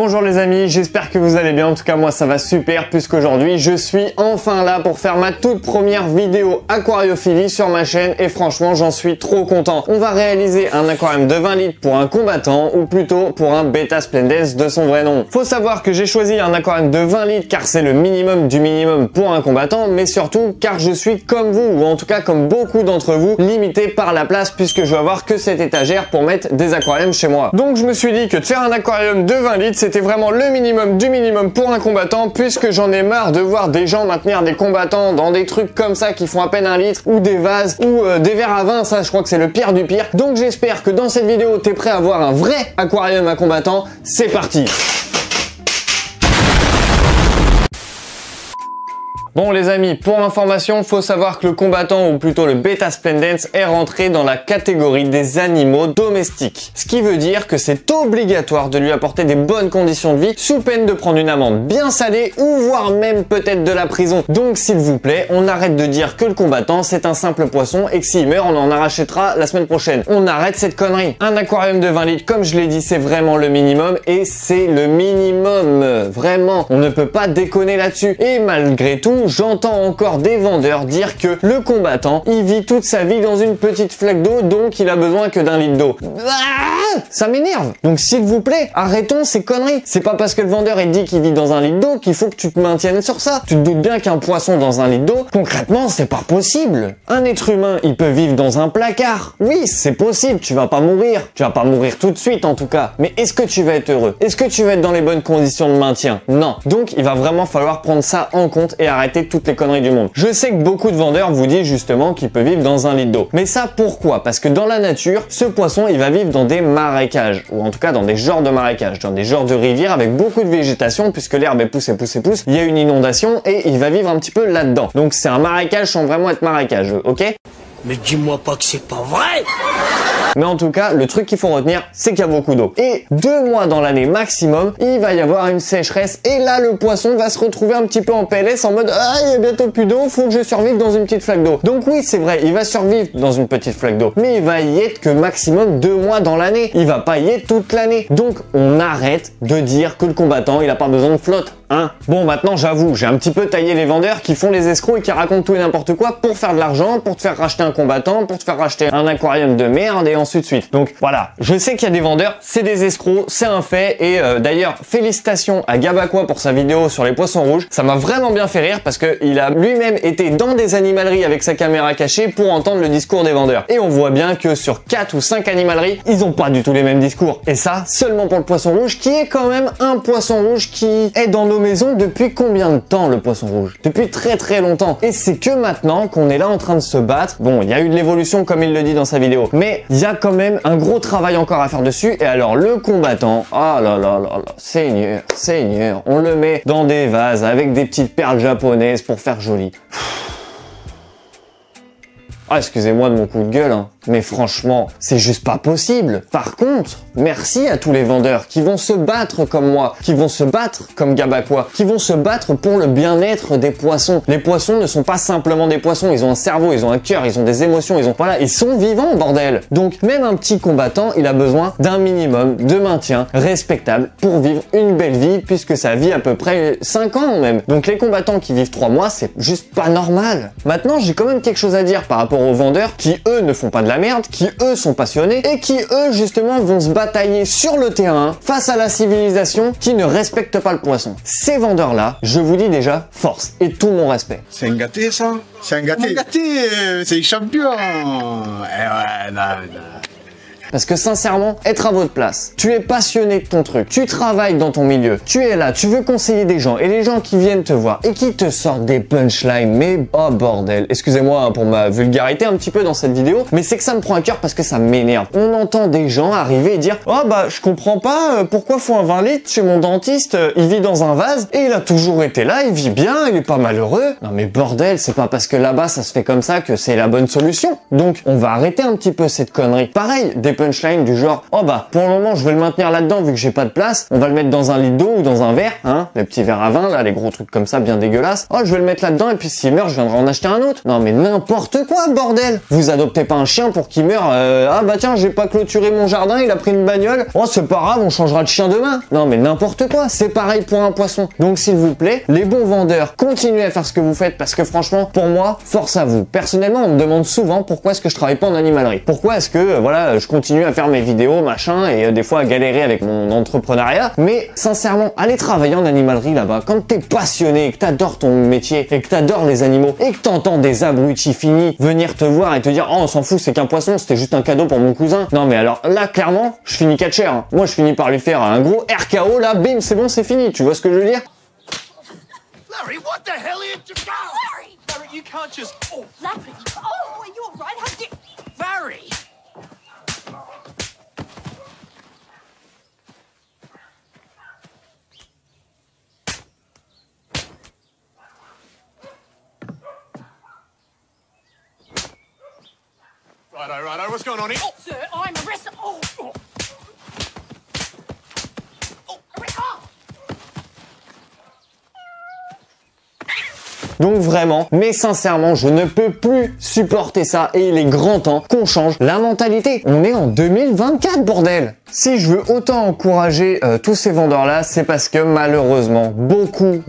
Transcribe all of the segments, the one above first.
Bonjour les amis, j'espère que vous allez bien, en tout cas moi ça va super puisqu'aujourd'hui je suis enfin là pour faire ma toute première vidéo aquariophilie sur ma chaîne et franchement j'en suis trop content. On va réaliser un aquarium de 20 litres pour un combattant ou plutôt pour un Beta Splendens de son vrai nom. Faut savoir que j'ai choisi un aquarium de 20 litres car c'est le minimum du minimum pour un combattant, mais surtout car je suis comme vous ou en tout cas comme beaucoup d'entre vous limité par la place puisque je vais avoir que cette étagère pour mettre des aquariums chez moi. Donc je me suis dit que de faire un aquarium de 20 litres c'était vraiment le minimum du minimum pour un combattant puisque j'en ai marre de voir des gens maintenir des combattants dans des trucs comme ça qui font à peine 1 litre ou des vases ou des verres à vin, ça je crois que c'est le pire du pire. Donc j'espère que dans cette vidéo t'es prêt à voir un vrai aquarium à combattant. C'est parti! Bon les amis, pour information, faut savoir que le combattant ou plutôt le Beta Splendens est rentré dans la catégorie des animaux domestiques. Ce qui veut dire que c'est obligatoire de lui apporter des bonnes conditions de vie sous peine de prendre une amende bien salée ou voire même peut-être de la prison. Donc s'il vous plaît, on arrête de dire que le combattant c'est un simple poisson et que s'il meurt on en rachètera la semaine prochaine. On arrête cette connerie. Un aquarium de 20 litres comme je l'ai dit c'est vraiment le minimum et c'est le minimum. Vraiment, on ne peut pas déconner là-dessus. Et malgré tout, j'entends encore des vendeurs dire que le combattant, il vit toute sa vie dans une petite flaque d'eau, donc il a besoin que d'un litre d'eau. Ça m'énerve. Donc s'il vous plaît, arrêtons ces conneries. C'est pas parce que le vendeur il dit qu'il vit dans un litre d'eau qu'il faut que tu te maintiennes sur ça. Tu te doutes bien qu'un poisson dans un litre d'eau, concrètement, c'est pas possible. Un être humain, il peut vivre dans un placard. Oui, c'est possible, tu vas pas mourir. Tu vas pas mourir tout de suite en tout cas. Mais est-ce que tu vas être heureux? Est-ce que tu vas être dans les bonnes conditions de maintien? Non. Donc il va vraiment falloir prendre ça en compte et arrêter toutes les conneries du monde. Je sais que beaucoup de vendeurs vous disent justement qu'il peut vivre dans un litre d'eau. Mais ça pourquoi? Parce que dans la nature, ce poisson il va vivre dans des marécages, ou en tout cas dans des genres de marécages, dans des genres de rivières avec beaucoup de végétation puisque l'herbe pousse et pousse et pousse, il y a une inondation et il va vivre un petit peu là-dedans. Donc c'est un marécage sans vraiment être marécageux, ok? Mais dis-moi pas que c'est pas vrai! Mais en tout cas, le truc qu'il faut retenir, c'est qu'il y a beaucoup d'eau. Et 2 mois dans l'année maximum, il va y avoir une sécheresse. Et là, le poisson va se retrouver un petit peu en PLS en mode « Ah, il y a bientôt plus d'eau, faut que je survive dans une petite flaque d'eau. » Donc oui, c'est vrai, il va survivre dans une petite flaque d'eau. Mais il va y être que maximum 2 mois dans l'année. Il va pas y être toute l'année. Donc on arrête de dire que le combattant, il a pas besoin de flotte. Hein. Bon, maintenant j'avoue, j'ai un petit peu taillé les vendeurs qui font les escrocs et qui racontent tout et n'importe quoi pour faire de l'argent, pour te faire racheter un combattant, pour te faire racheter un aquarium de merde et ensuite de suite. Donc voilà, je sais qu'il y a des vendeurs, c'est des escrocs, c'est un fait et d'ailleurs félicitations à Gabaqua pour sa vidéo sur les poissons rouges. Ça m'a vraiment bien fait rire parce que il a lui-même été dans des animaleries avec sa caméra cachée pour entendre le discours des vendeurs. Et on voit bien que sur 4 ou 5 animaleries, ils ont pas du tout les mêmes discours. Et ça, seulement pour le poisson rouge qui est quand même un poisson rouge qui est dans nos maison depuis combien de temps le poisson rouge? Depuis très très longtemps. Et c'est que maintenant qu'on est là en train de se battre. Bon, il y a eu de l'évolution comme il le dit dans sa vidéo, mais il y a quand même un gros travail encore à faire dessus. Et alors le combattant, oh là là là là, Seigneur, Seigneur, on le met dans des vases avec des petites perles japonaises pour faire joli. Ah, excusez-moi de mon coup de gueule, hein. Mais franchement, c'est juste pas possible. Par contre, merci à tous les vendeurs qui vont se battre comme moi, qui vont se battre comme Gabaqua, qui vont se battre pour le bien-être des poissons. Les poissons ne sont pas simplement des poissons, ils ont un cerveau, ils ont un cœur, ils ont des émotions, voilà, ils sont vivants, bordel. Donc, même un petit combattant, il a besoin d'un minimum de maintien respectable pour vivre une belle vie, puisque ça vit à peu près 5 ans même. Donc, les combattants qui vivent 3 mois, c'est juste pas normal. Maintenant, j'ai quand même quelque chose à dire par rapport aux vendeurs qui, eux, ne font pas de la merde, qui eux sont passionnés et qui eux justement vont se batailler sur le terrain face à la civilisation qui ne respecte pas le poisson. Ces vendeurs là, je vous dis déjà, force et tout mon respect. C'est un gâté ça? C'est un gâté. C'est un champion. Eh ouais, non. Parce que sincèrement, être à votre place, tu es passionné de ton truc, tu travailles dans ton milieu, tu es là, tu veux conseiller des gens et les gens qui viennent te voir et qui te sortent des punchlines, mais oh bordel, excusez-moi hein, pour ma vulgarité un petit peu dans cette vidéo, mais c'est que ça me prend à cœur parce que ça m'énerve. On entend des gens arriver et dire « Oh bah je comprends pas, pourquoi faut un 20 litres chez mon dentiste, il vit dans un vase et il a toujours été là, il vit bien, il est pas malheureux. » Non mais bordel, c'est pas parce que là-bas ça se fait comme ça que c'est la bonne solution. Donc on va arrêter un petit peu cette connerie. Pareil, des punchlines du genre oh bah pour le moment je vais le maintenir là-dedans vu que j'ai pas de place, on va le mettre dans un litre d'eau ou dans un verre, hein, les petits verres à vin là, les gros trucs comme ça bien dégueulasses. Oh je vais le mettre là-dedans et puis s'il meurt je viendrai en acheter un autre. Non mais n'importe quoi bordel. Vous adoptez pas un chien pour qu'il meure ah bah tiens j'ai pas clôturé mon jardin, il a pris une bagnole, oh c'est pas grave on changera de chien demain. Non mais n'importe quoi, c'est pareil pour un poisson. Donc s'il vous plaît, les bons vendeurs, continuez à faire ce que vous faites parce que franchement pour moi, force à vous. Personnellement on me demande souvent pourquoi est-ce que je travaille pas en animalerie. Pourquoi est-ce que voilà je continue à faire mes vidéos machin et des fois à galérer avec mon entrepreneuriat. Mais sincèrement, aller travailler en animalerie là-bas, quand t'es passionné et que t'adores ton métier et que t'adores les animaux et que t'entends des abrutis finis venir te voir et te dire oh on s'en fout c'est qu'un poisson, c'était juste un cadeau pour mon cousin. Non mais alors là clairement je finis catcher. Hein. Moi je finis par lui faire un gros RKO là, bim c'est bon c'est fini. Tu vois ce que je veux dire? Larry, what the hell are you doing? Larry! Larry, you can't just... Oh, Larry! Oh, are you all right? How did... Larry! Righto, what's going on here? Oh, sir, I'm arrested. Oh, oh. Donc vraiment, mais sincèrement, je ne peux plus supporter ça et il est grand temps qu'on change la mentalité. On est en 2024, bordel! Si je veux autant encourager tous ces vendeurs-là, c'est parce que malheureusement, beaucoup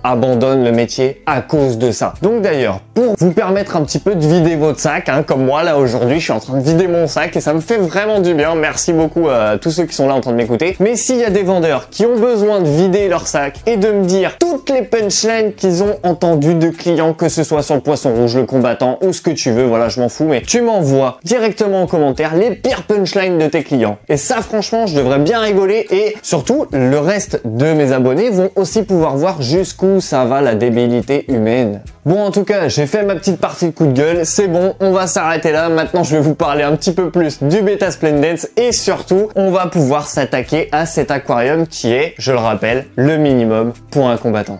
abandonnent le métier à cause de ça. Donc d'ailleurs, pour vous permettre un petit peu de vider votre sac, hein, comme moi là aujourd'hui, je suis en train de vider mon sac et ça me fait vraiment du bien. Merci beaucoup à tous ceux qui sont là en train de m'écouter. Mais s'il y a des vendeurs qui ont besoin de vider leur sac et de me dire toutes les punchlines qu'ils ont entendues de clients, que ce soit sur le poisson rouge, le combattant ou ce que tu veux, voilà, je m'en fous, mais tu m'envoies directement en commentaire les pires punchlines de tes clients. Et ça franchement je devrais bien rigoler et surtout le reste de mes abonnés vont aussi pouvoir voir jusqu'où ça va la débilité humaine. Bon en tout cas j'ai fait ma petite partie de coup de gueule, c'est bon, on va s'arrêter là. Maintenant je vais vous parler un petit peu plus du Beta Splendens et surtout on va pouvoir s'attaquer à cet aquarium qui est, je le rappelle, le minimum pour un combattant.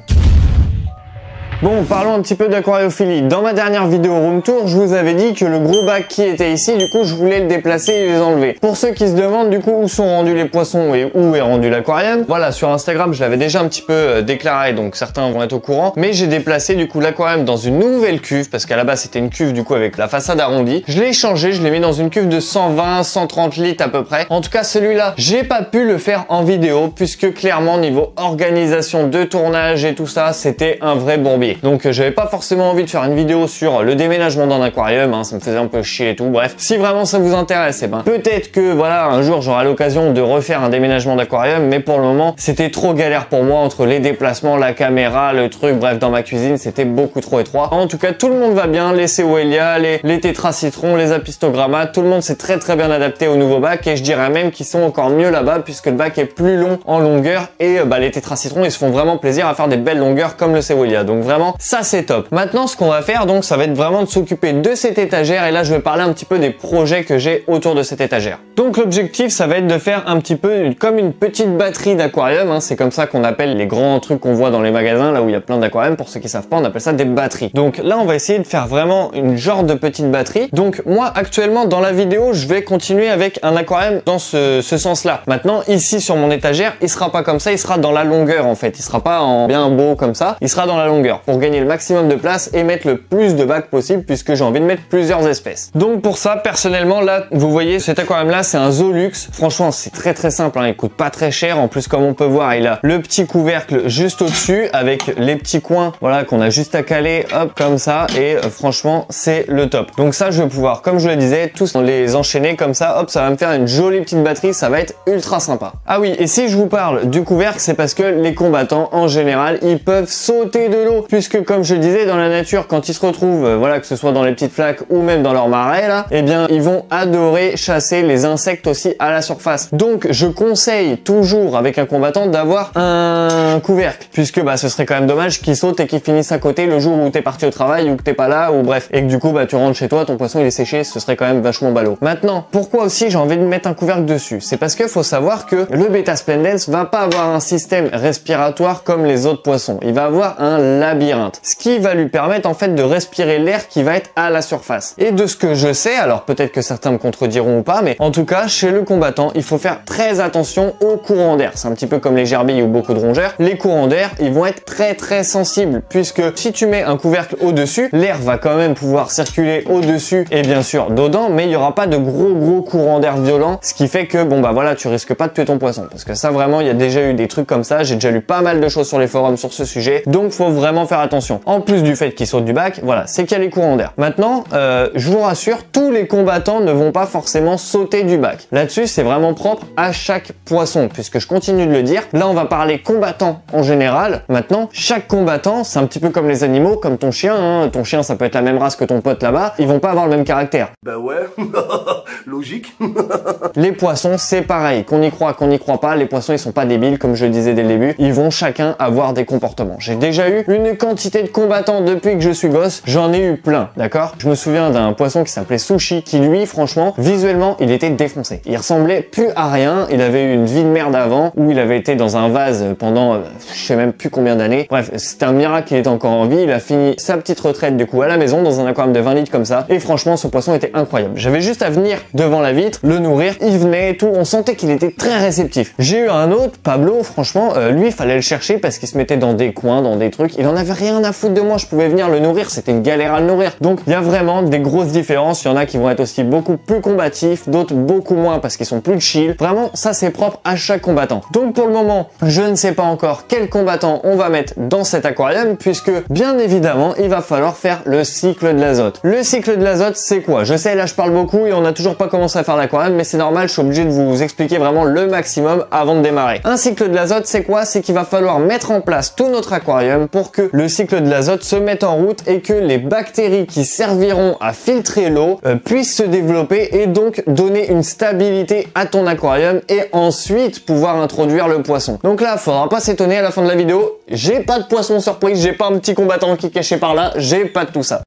Bon, parlons un petit peu d'aquariophilie. Dans ma dernière vidéo room tour, je vous avais dit que le gros bac qui était ici, du coup, je voulais le déplacer et les enlever. Pour ceux qui se demandent, du coup, où sont rendus les poissons et où est rendu l'aquarium, voilà, sur Instagram, je l'avais déjà un petit peu déclaré, donc certains vont être au courant. Mais j'ai déplacé, du coup, l'aquarium dans une nouvelle cuve, parce qu'à la base, c'était une cuve, du coup, avec la façade arrondie. Je l'ai changé, je l'ai mis dans une cuve de 120, 130 litres à peu près. En tout cas, celui-là, j'ai pas pu le faire en vidéo, puisque clairement, niveau organisation de tournage et tout ça, c'était un vrai bourbier. Donc j'avais pas forcément envie de faire une vidéo sur le déménagement d'un aquarium, hein, ça me faisait un peu chier et tout. Bref, si vraiment ça vous intéresse, eh ben peut-être que voilà un jour j'aurai l'occasion de refaire un déménagement d'aquarium, mais pour le moment c'était trop galère pour moi entre les déplacements, la caméra, le truc, bref dans ma cuisine c'était beaucoup trop étroit. En tout cas tout le monde va bien, les Sewellia, les tétracitrons, les apistogramma, tout le monde s'est très bien adapté au nouveau bac et je dirais même qu'ils sont encore mieux là-bas puisque le bac est plus long en longueur et les tétracitrons ils se font vraiment plaisir à faire des belles longueurs comme le Sewellia. Donc vraiment ça c'est top. Maintenant ce qu'on va faire donc ça va être vraiment de s'occuper de cette étagère et là je vais parler un petit peu des projets que j'ai autour de cette étagère. Donc l'objectif ça va être de faire un petit peu comme une petite batterie d'aquarium, hein. C'est comme ça qu'on appelle les grands trucs qu'on voit dans les magasins là où il y a plein d'aquariums, pour ceux qui savent pas on appelle ça des batteries. Donc là on va essayer de faire vraiment une genre de petite batterie. Donc moi actuellement dans la vidéo je vais continuer avec un aquarium dans ce sens là. Maintenant ici sur mon étagère il sera pas comme ça, il sera dans la longueur en fait, il sera pas en bien beau comme ça, il sera dans la longueur pour gagner le maximum de place et mettre le plus de bacs possible puisque j'ai envie de mettre plusieurs espèces. Donc pour ça personnellement là vous voyez cet aquarium là c'est un Zoolux. Franchement c'est très simple, hein. Il coûte pas très cher. En plus comme on peut voir il a le petit couvercle juste au dessus avec les petits coins voilà qu'on a juste à caler hop comme ça et franchement c'est le top. Donc ça je vais pouvoir comme je le disais tous les enchaîner comme ça, hop ça va me faire une jolie petite batterie, ça va être ultra sympa. Ah oui et si je vous parle du couvercle c'est parce que les combattants en général ils peuvent sauter de l'eau puisque comme je le disais dans la nature quand ils se retrouvent voilà que ce soit dans les petites flaques ou même dans leur marais là, eh bien ils vont adorer chasser les insectes aussi à la surface. Donc je conseille toujours avec un combattant d'avoir un couvercle puisque ce serait quand même dommage qu'ils sautent et qu'ils finissent à côté le jour où t'es parti au travail ou que t'es pas là ou bref et que du coup tu rentres chez toi, ton poisson il est séché, ce serait quand même vachement ballot. Maintenant pourquoi aussi j'ai envie de mettre un couvercle dessus, c'est parce que faut savoir que le Beta Splendens va pas avoir un système respiratoire comme les autres poissons, il va avoir un labyrinthe, ce qui va lui permettre en fait de respirer l'air qui va être à la surface. Et de ce que je sais, alors peut-être que certains me contrediront ou pas, mais en tout cas chez le combattant, il faut faire très attention aux courants d'air. C'est un petit peu comme les gerbilles ou beaucoup de rongeurs. Les courants d'air, ils vont être très sensibles, puisque si tu mets un couvercle au-dessus, l'air va quand même pouvoir circuler au-dessus et bien sûr dedans, mais il n'y aura pas de gros courants d'air violents, ce qui fait que bon bah voilà, tu risques pas de tuer ton poisson, parce que ça vraiment il y a déjà eu des trucs comme ça, j'ai déjà lu pas mal de choses sur les forums sur ce sujet, donc faut vraiment faire attention. En plus du fait qu'il saute du bac, voilà, c'est qu'il y a les courants d'air. Maintenant, je vous rassure, tous les combattants ne vont pas forcément sauter du bac. Là-dessus, c'est vraiment propre à chaque poisson, puisque je continue de le dire. Là, on va parler combattants en général. Maintenant, chaque combattant, c'est un petit peu comme les animaux, comme ton chien, hein. Ton chien, ça peut être la même race que ton pote là-bas, ils vont pas avoir le même caractère. Bah ouais, logique. Les poissons, c'est pareil. Qu'on y croit pas, les poissons, ils sont pas débiles, comme je le disais dès le début. Ils vont chacun avoir des comportements. J'ai déjà eu une quantité de combattants depuis que je suis gosse. J'en ai eu plein, d'accord? Je me souviens d'un poisson qui s'appelait Sushi, qui lui, franchement, visuellement, il était défoncé. Il ressemblait plus à rien. Il avait eu une vie de merde avant, où il avait été dans un vase pendant, je sais même plus combien d'années. Bref, c'était un miracle qu'il était encore en vie. Il a fini sa petite retraite, du coup, à la maison, dans un aquarium de 20 litres comme ça. Et franchement, ce poisson était incroyable. J'avais juste à venir devant la vitre, le nourrir, il venait et tout. On sentait qu'il était très réceptif. J'ai eu un autre, Pablo, franchement, lui, il fallait le chercher parce qu'il se mettait dans des coins, dans des trucs. Il en avait rien à foutre de moi. Je pouvais venir le nourrir. C'était une galère à le nourrir. Donc, il y a vraiment des grosses différences. Il y en a qui vont être aussi beaucoup plus combatifs, d'autres beaucoup moins parce qu'ils sont plus chill. Vraiment, ça, c'est propre à chaque combattant. Donc, pour le moment, je ne sais pas encore quel combattant on va mettre dans cet aquarium puisque, bien évidemment, il va falloir faire le cycle de l'azote. Le cycle de l'azote, c'est quoi? Je sais, là, je parle beaucoup et on n'a toujours pas commencé à faire l'aquarium, mais c'est normal, je suis obligé de vous expliquer vraiment le maximum avant de démarrer. Un cycle de l'azote, c'est quoi? C'est qu'il va falloir mettre en place tout notre aquarium pour que le cycle de l'azote se mette en route et que les bactéries qui serviront à filtrer l'eau puissent se développer et donc donner une stabilité à ton aquarium et ensuite pouvoir introduire le poisson. Donc là, faudra pas s'étonner à la fin de la vidéo, j'ai pas de poisson surprise, j'ai pas un petit combattant qui est caché par là, j'ai pas de tout ça.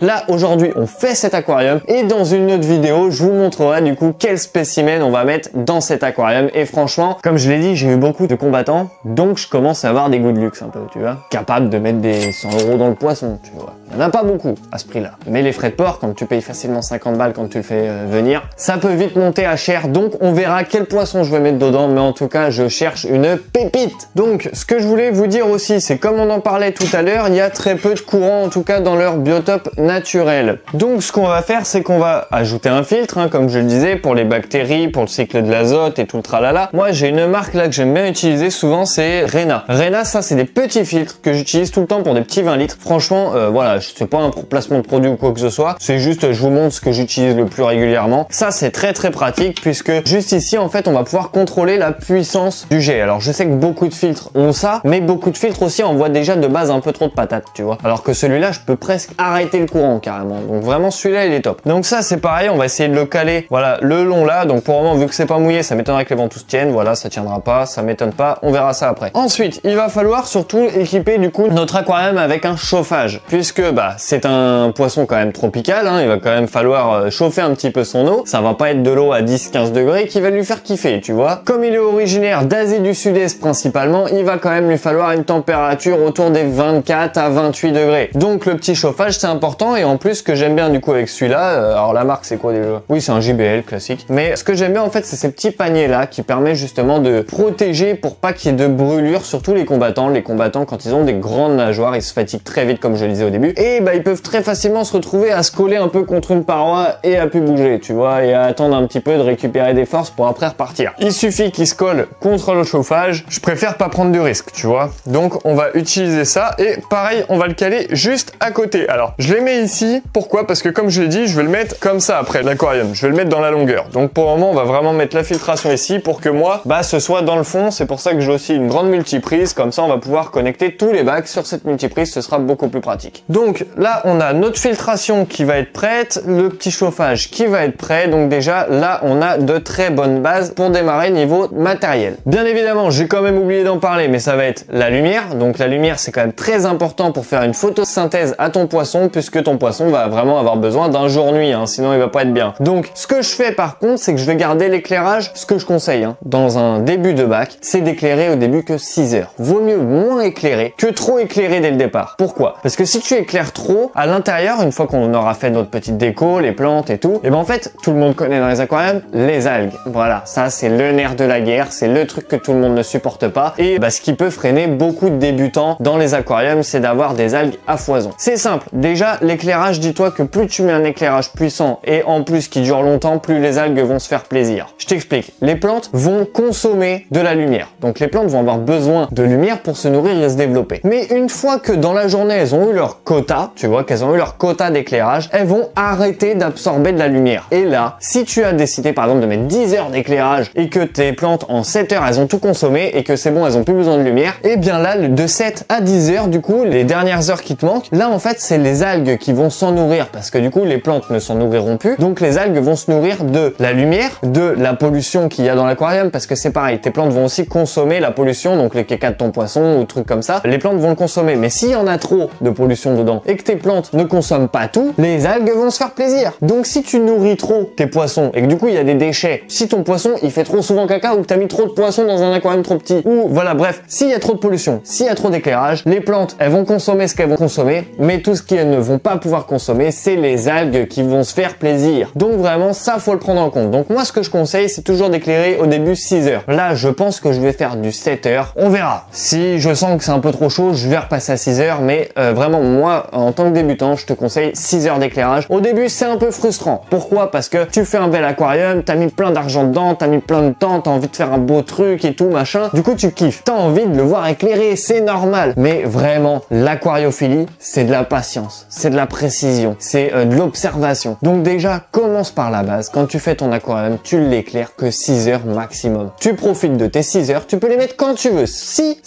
Là, aujourd'hui, on fait cet aquarium et dans une autre vidéo, je vous montrerai du coup quel spécimen on va mettre dans cet aquarium. Et franchement, comme je l'ai dit, j'ai eu beaucoup de combattants, donc je commence à avoir des goûts de luxe un peu, tu vois. Capable de mettre des 100 € dans le poisson, tu vois. Il n'y en a pas beaucoup à ce prix-là. Mais les frais de port, quand tu payes facilement 50 balles quand tu le fais venir, ça peut vite monter à cher. Donc, on verra quel poisson je vais mettre dedans. Mais en tout cas, je cherche une pépite. Donc, ce que je voulais vous dire aussi, c'est comme on en parlait tout à l'heure, il y a très peu de courant, en tout cas dans leur biotope naturel. Donc, ce qu'on va faire, c'est qu'on va ajouter un filtre, hein, comme je le disais, pour les bactéries, pour le cycle de l'azote et tout le tralala. Moi, j'ai une marque là que j'aime bien utiliser souvent, c'est Rena. Rena, ça, c'est des petits filtres que j'utilise tout le temps pour des petits 20 litres. Franchement, voilà, c'est pas un placement de produit ou quoi que ce soit. C'est juste, je vous montre ce que j'utilise le plus régulièrement. Ça, c'est très pratique puisque juste ici, en fait, on va pouvoir contrôler la puissance du jet. Alors, je sais que beaucoup de filtres ont ça, mais beaucoup de filtres aussi envoient déjà de base un peu trop de patates, tu vois. Alors que celui-là, je peux presque arrêter le courant carrément. Donc vraiment, celui-là, il est top. Donc ça, c'est pareil. On va essayer de le caler, voilà, le long là. Donc pour le moment, vu que c'est pas mouillé, ça m'étonnerait que les ventouses tiennent. Voilà, ça tiendra pas, ça m'étonne pas. On verra ça après. Ensuite, il va falloir surtout équiper du coup notre aquarium avec un chauffage, puisque bah c'est un poisson quand même tropical, hein, il va quand même falloir chauffer un petit peu son eau. Ça va pas être de l'eau à 10-15 degrés qui va lui faire kiffer, tu vois. Comme il est originaire d'Asie du Sud-Est principalement, il va quand même lui falloir une température autour des 24 à 28 degrés. Donc le petit chauffage c'est important, et en plus ce que j'aime bien du coup avec celui-là, alors la marque c'est quoi déjà? Oui, c'est un JBL classique, mais ce que j'aime bien en fait c'est ces petits paniers là qui permettent justement de protéger pour pas qu'il y ait de brûlure, surtout les combattants. Les combattants quand ils ont des grandes nageoires, ils se fatiguent très vite comme je le disais au début, et bah ils peuvent très facilement se retrouver à se coller un peu contre une paroi et à plus bouger, tu vois, et à attendre un petit peu de récupérer des forces pour après repartir. Il suffit qu'ils se collent contre le chauffage. Je préfère pas prendre de risques, tu vois. Donc on va utiliser ça, et pareil, on va le caler juste à côté. Alors je les mets ici, pourquoi? Parce que comme je l'ai dit, je vais le mettre comme ça après l'aquarium, je vais le mettre dans la longueur. Donc pour le moment, on va vraiment mettre la filtration ici pour que moi, bah ce soit dans le fond. C'est pour ça que j'ai aussi une grande multiprise, comme ça on va pouvoir connecter tous les bacs sur cette multiprise, ce sera beaucoup plus pratique. Donc là, on a notre filtration qui va être prête, le petit chauffage qui va être prêt. Donc déjà là, on a de très bonnes bases pour démarrer niveau matériel. Bien évidemment, j'ai quand même oublié d'en parler, mais ça va être la lumière. Donc la lumière, c'est quand même très important pour faire une photosynthèse à ton poisson, puisque ton poisson va vraiment avoir besoin d'un jour-nuit, hein, sinon il va pas être bien. Donc ce que je fais par contre, c'est que je vais garder l'éclairage, ce que je conseille hein, dans un début de bac, c'est d'éclairer au début que 6 heures. Vaut mieux moins éclairer que trop éclairer dès le départ. Pourquoi? Parce que si tu éclaires trop, à l'intérieur, une fois qu'on aura fait notre petite déco, les plantes et tout, et ben en fait, tout le monde connaît dans les aquariums, les algues. Voilà, ça c'est le nerf de la guerre, c'est le truc que tout le monde ne supporte pas, et bah, ce qui peut freiner beaucoup de débutants dans les aquariums, c'est d'avoir des algues à foison. C'est simple, déjà l'éclairage, dis-toi que plus tu mets un éclairage puissant et en plus qui dure longtemps, plus les algues vont se faire plaisir. Je t'explique, les plantes vont consommer de la lumière, donc les plantes vont avoir besoin de lumière pour se nourrir et se développer. Mais une fois que dans la journée elles ont eu leur quota, tu vois qu'elles ont eu leur quota d'éclairage, elles vont arrêter d'absorber de la lumière. Et là, si tu as décidé par exemple de mettre 10 heures d'éclairage et que tes plantes en 7 heures elles ont tout consommé et que c'est bon, elles ont plus besoin de lumière, et bien là de 7 à 10 heures du coup, les dernières heures qui te manquent, là en fait c'est les algues qui vont s'en nourrir parce que du coup les plantes ne s'en nourriront plus. Donc les algues vont se nourrir de la lumière, de la pollution qu'il y a dans l'aquarium parce que c'est pareil, tes plantes vont aussi consommer la pollution, donc les caca de ton poisson ou trucs comme ça, les plantes vont le consommer. Mais s'il y en a trop de pollution dedans et que tes plantes ne consomment pas tout, les algues vont se faire plaisir. Donc si tu nourris trop tes poissons et que du coup il y a des déchets, si ton poisson il fait trop souvent caca ou que t'as mis trop de poissons dans un aquarium trop petit, ou voilà bref, s'il y a trop de pollution, s'il y a trop d'éclairage, les plantes elles vont consommer ce qu'elles vont consommer, mais tout ce qu'elles ne vont pas pouvoir consommer, c'est les algues qui vont se faire plaisir. Donc vraiment ça faut le prendre en compte. Donc moi ce que je conseille c'est toujours d'éclairer au début 6 heures. Là je pense que je vais faire du 7 heures, on verra. Si je sens que c'est un peu trop chaud, je vais repasser à 6 heures, mais vraiment moi en tant que débutant je te conseille 6 heures d'éclairage. Au début c'est un peu frustrant. Pourquoi? Parce que tu fais un bel aquarium, t'as mis plein d'argent dedans, t'as mis plein de temps, t'as envie de faire un beau truc et tout machin, du coup tu kiffes, t'as envie de le voir éclairé, c'est normal. Mais vraiment l'aquariophilie c'est de la patience, c'est de la précision, c'est de l'observation. Donc déjà commence par la base, quand tu fais ton aquarium tu l'éclaires que 6 heures maximum. Tu profites de tes 6 heures, tu peux les mettre quand tu veux, si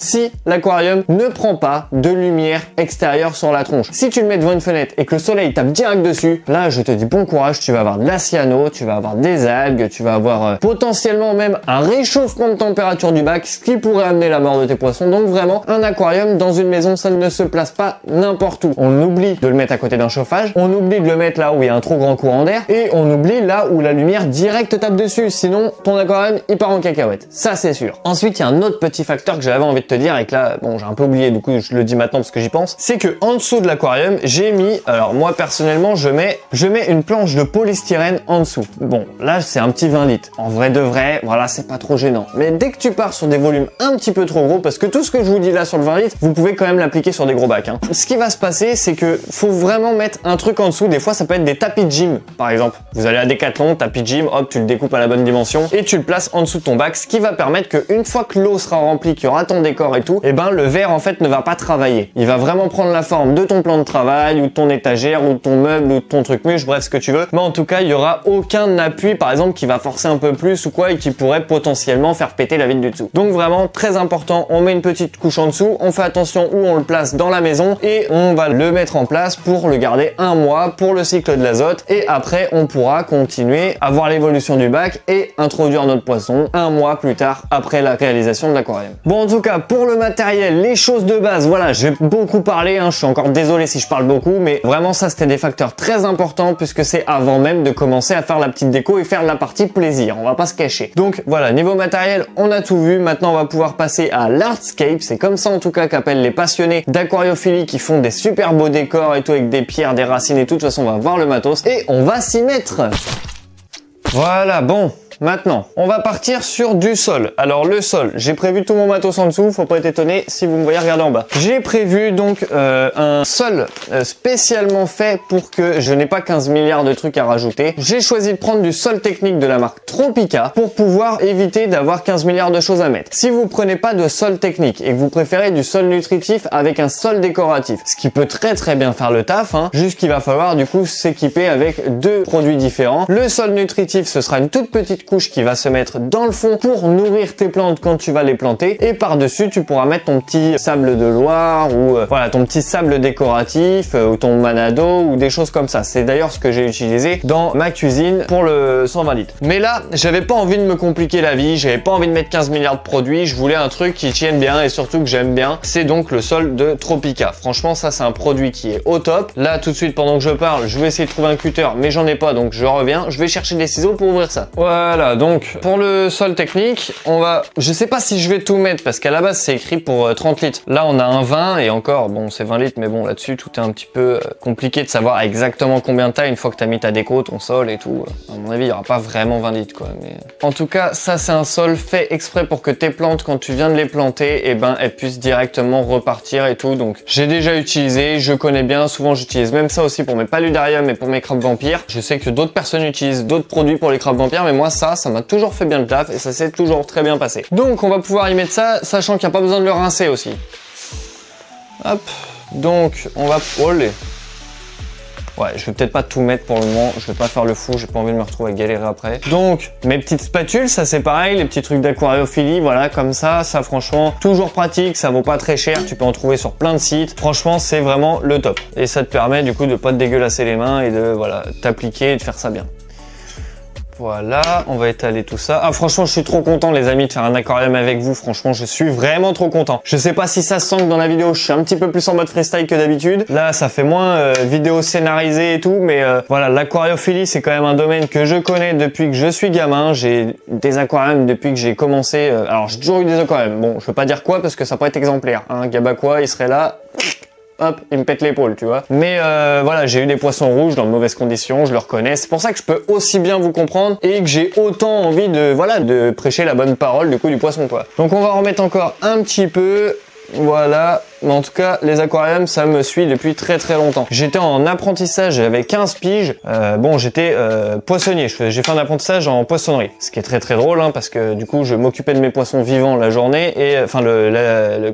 l'aquarium ne prend pas de lumière extérieure sur la tronche. Si tu le mets devant une fenêtre et que le soleil tape direct dessus, là je te dis bon courage, tu vas avoir de la cyano, tu vas avoir des algues, tu vas avoir potentiellement même un réchauffement de température du bac, ce qui pourrait amener la mort de tes poissons. Donc vraiment un aquarium dans une maison ça ne se place pas n'importe où. On oublie de le mettre à côté d'un chauffage, on oublie de le mettre là où il y a un trop grand courant d'air et on oublie là où la lumière directe tape dessus, sinon ton aquarium il part en cacahuète, ça c'est sûr. Ensuite il y a un autre petit facteur que j'avais envie de te dire et que là bon j'ai un peu oublié, du coup je le dis maintenant parce que j'y pense, c'est que en dessous de l'aquarium j'ai mis, alors moi personnellement je mets une planche de polystyrène en dessous. Bon là c'est un petit 20 litres, en vrai de vrai voilà c'est pas trop gênant, mais dès que tu pars sur des volumes un petit peu trop gros, parce que tout ce que je vous dis là sur le 20 litres vous pouvez quand même l'appliquer sur des gros bacs hein. Ce qui va se passer c'est que faut vraiment mettre un truc en dessous. Des fois ça peut être des tapis de gym par exemple, vous allez à Decathlon, tapis de gym, hop tu le découpes à la bonne dimension et tu le places en dessous de ton bac, ce qui va permettre que une fois que l'eau sera remplie, qu'il y aura ton décor et tout, et ben le verre en fait ne va pas travailler, il va vraiment prendre la forme de ton plan de travail ou de ton étagère ou de ton meuble ou de ton truc mûche, bref ce que tu veux, mais en tout cas il y aura aucun appui par exemple qui va forcer un peu plus ou quoi et qui pourrait potentiellement faire péter la vitre du dessous. Donc vraiment très important, on met une petite couche en dessous, on fait attention où on le place dans la maison et on va le mettre en place pour le garder un mois pour le cycle de l'azote et après on pourra continuer à voir l'évolution du bac et introduire notre poisson un mois plus tard après la réalisation de l'aquarium. Bon en tout cas pour le matériel, les choses de base, voilà j'ai beaucoup parlé hein, je suis encore désolé si je parle beaucoup, mais vraiment ça c'était des facteurs très importants puisque c'est avant même de commencer à faire la petite déco et faire la partie plaisir, on va pas se cacher. Donc voilà, niveau matériel on a tout vu, maintenant on va pouvoir passer à l'artscape, c'est comme ça en tout cas qu'appellent les passionnés d'aquariophilie qui font des super beaux décors et tout avec des pierres, des racines et tout. De toute façon on va voir le matos et on va s'y mettre. Voilà, bon maintenant, on va partir sur du sol. Alors le sol, j'ai prévu tout mon matos en dessous, faut pas être étonné si vous me voyez regarder en bas. J'ai prévu donc un sol spécialement fait pour que je n'ai pas 15 milliards de trucs à rajouter. J'ai choisi de prendre du sol technique de la marque Tropica pour pouvoir éviter d'avoir 15 milliards de choses à mettre. Si vous prenez pas de sol technique et que vous préférez du sol nutritif avec un sol décoratif, ce qui peut très bien faire le taf, hein, juste qu'il va falloir du coup s'équiper avec deux produits différents. Le sol nutritif, ce sera une toute petite couche qui va se mettre dans le fond pour nourrir tes plantes quand tu vas les planter. Et par-dessus, tu pourras mettre ton petit sable de Loire ou voilà, ton petit sable décoratif ou ton manado ou des choses comme ça. C'est d'ailleurs ce que j'ai utilisé dans ma cuisine pour le 120 litres. Mais là, j'avais pas envie de me compliquer la vie, j'avais pas envie de mettre 15 milliards de produits, je voulais un truc qui tienne bien et surtout que j'aime bien. C'est donc le sol de Tropica. Franchement, ça c'est un produit qui est au top. Là, tout de suite, pendant que je parle, je vais essayer de trouver un cutter, mais j'en ai pas, donc je reviens. Je vais chercher des ciseaux pour ouvrir ça. Voilà, donc pour le sol technique, on va... Je sais pas si je vais tout mettre parce qu'à la base, c'est écrit pour 30 litres. Là, on a un 20 et encore, bon, c'est 20 litres, mais bon, là-dessus, tout est un petit peu compliqué de savoir exactement combien t'as une fois que t'as mis ta déco, ton sol et tout. À mon avis, il y aura pas vraiment 20 litres, quoi. Mais... En tout cas, ça, c'est un sol fait exprès pour que tes plantes, quand tu viens de les planter, et ben, elles puissent directement repartir et tout. Donc, j'ai déjà utilisé, je connais bien. Souvent, j'utilise même ça aussi pour mes paludariums et pour mes crabes vampires. Je sais que d'autres personnes utilisent d'autres produits pour les crabes vampires, mais moi, ça m'a toujours fait bien le taf et ça s'est toujours très bien passé. Donc, on va pouvoir y mettre ça, sachant qu'il n'y a pas besoin de le rincer aussi. Hop. Donc, on va... Olé. Ouais, je vais peut-être pas tout mettre pour le moment, je vais pas faire le fou, j'ai pas envie de me retrouver à galérer après. Donc, mes petites spatules, ça c'est pareil, les petits trucs d'aquariophilie, voilà, comme ça franchement, toujours pratique, ça vaut pas très cher, tu peux en trouver sur plein de sites. Franchement, c'est vraiment le top. Et ça te permet du coup de pas te dégueulasser les mains et de, voilà, t'appliquer et de faire ça bien. Voilà, on va étaler tout ça. Ah, franchement, je suis trop content, les amis, de faire un aquarium avec vous. Franchement, je suis vraiment trop content. Je sais pas si ça se sent que dans la vidéo, je suis un petit peu plus en mode freestyle que d'habitude. Là, ça fait moins vidéo scénarisée et tout, mais voilà, l'aquariophilie, c'est quand même un domaine que je connais depuis que je suis gamin. J'ai des aquariums depuis que j'ai commencé. Alors, j'ai toujours eu des aquariums. Bon, je veux pas dire quoi parce que ça peut être exemplaire. Hein. Gabaqua, il serait là. Hop, il me pète l'épaule, tu vois. Mais voilà, j'ai eu des poissons rouges dans de mauvaises conditions, je le reconnais. C'est pour ça que je peux aussi bien vous comprendre et que j'ai autant envie de, voilà, de prêcher la bonne parole du coup du poisson, quoi. Donc on va remettre encore un petit peu. Voilà, mais en tout cas, les aquariums, ça me suit depuis très très longtemps. J'étais en apprentissage, j'avais 15 piges. Bon, j'étais poissonnier, j'ai fait un apprentissage en poissonnerie. Ce qui est très très drôle, hein, parce que du coup, je m'occupais de mes poissons vivants la journée, et enfin,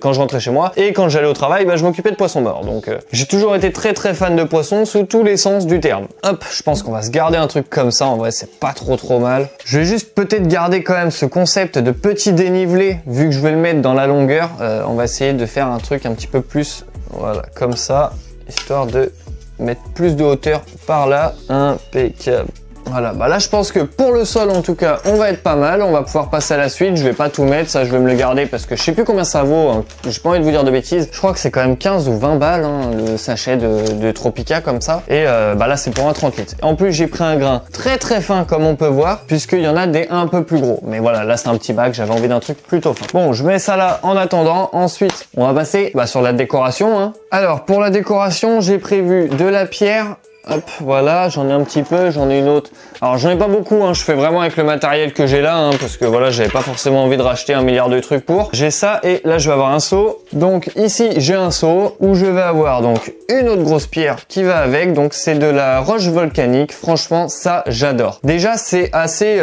quand je rentrais chez moi. Et quand j'allais au travail, bah, je m'occupais de poissons morts. Donc, j'ai toujours été très très fan de poissons, sous tous les sens du terme. Hop, je pense qu'on va se garder un truc comme ça, en vrai, c'est pas trop mal. Je vais juste peut-être garder quand même ce concept de petit dénivelé, vu que je vais le mettre dans la longueur. On va essayer de faire un truc un petit peu plus, voilà, comme ça, histoire de mettre plus de hauteur par là. Impeccable. Voilà, bah là je pense que pour le sol en tout cas on va être pas mal, on va pouvoir passer à la suite. Je vais pas tout mettre, ça je vais me le garder parce que je sais plus combien ça vaut, hein. J'ai pas envie de vous dire de bêtises. Je crois que c'est quand même 15 ou 20 balles, hein, le sachet de Tropica comme ça. Et bah là c'est pour un 30 litres. En plus j'ai pris un grain très très fin comme on peut voir, puisqu'il y en a des un peu plus gros. Mais voilà, là c'est un petit bac, j'avais envie d'un truc plutôt fin. Bon, je mets ça là en attendant. Ensuite on va passer sur la décoration, hein. Alors pour la décoration j'ai prévu de la pierre. Hop, voilà, j'en ai un petit peu, j'en ai une autre. Alors j'en ai pas beaucoup, hein, je fais vraiment avec le matériel que j'ai là, hein, parce que voilà, j'avais pas forcément envie de racheter 1 milliard de trucs pour. J'ai ça et là je vais avoir un seau. Donc ici j'ai un seau où je vais avoir donc une autre grosse pierre qui va avec. Donc c'est de la roche volcanique. Franchement ça j'adore. Déjà c'est assez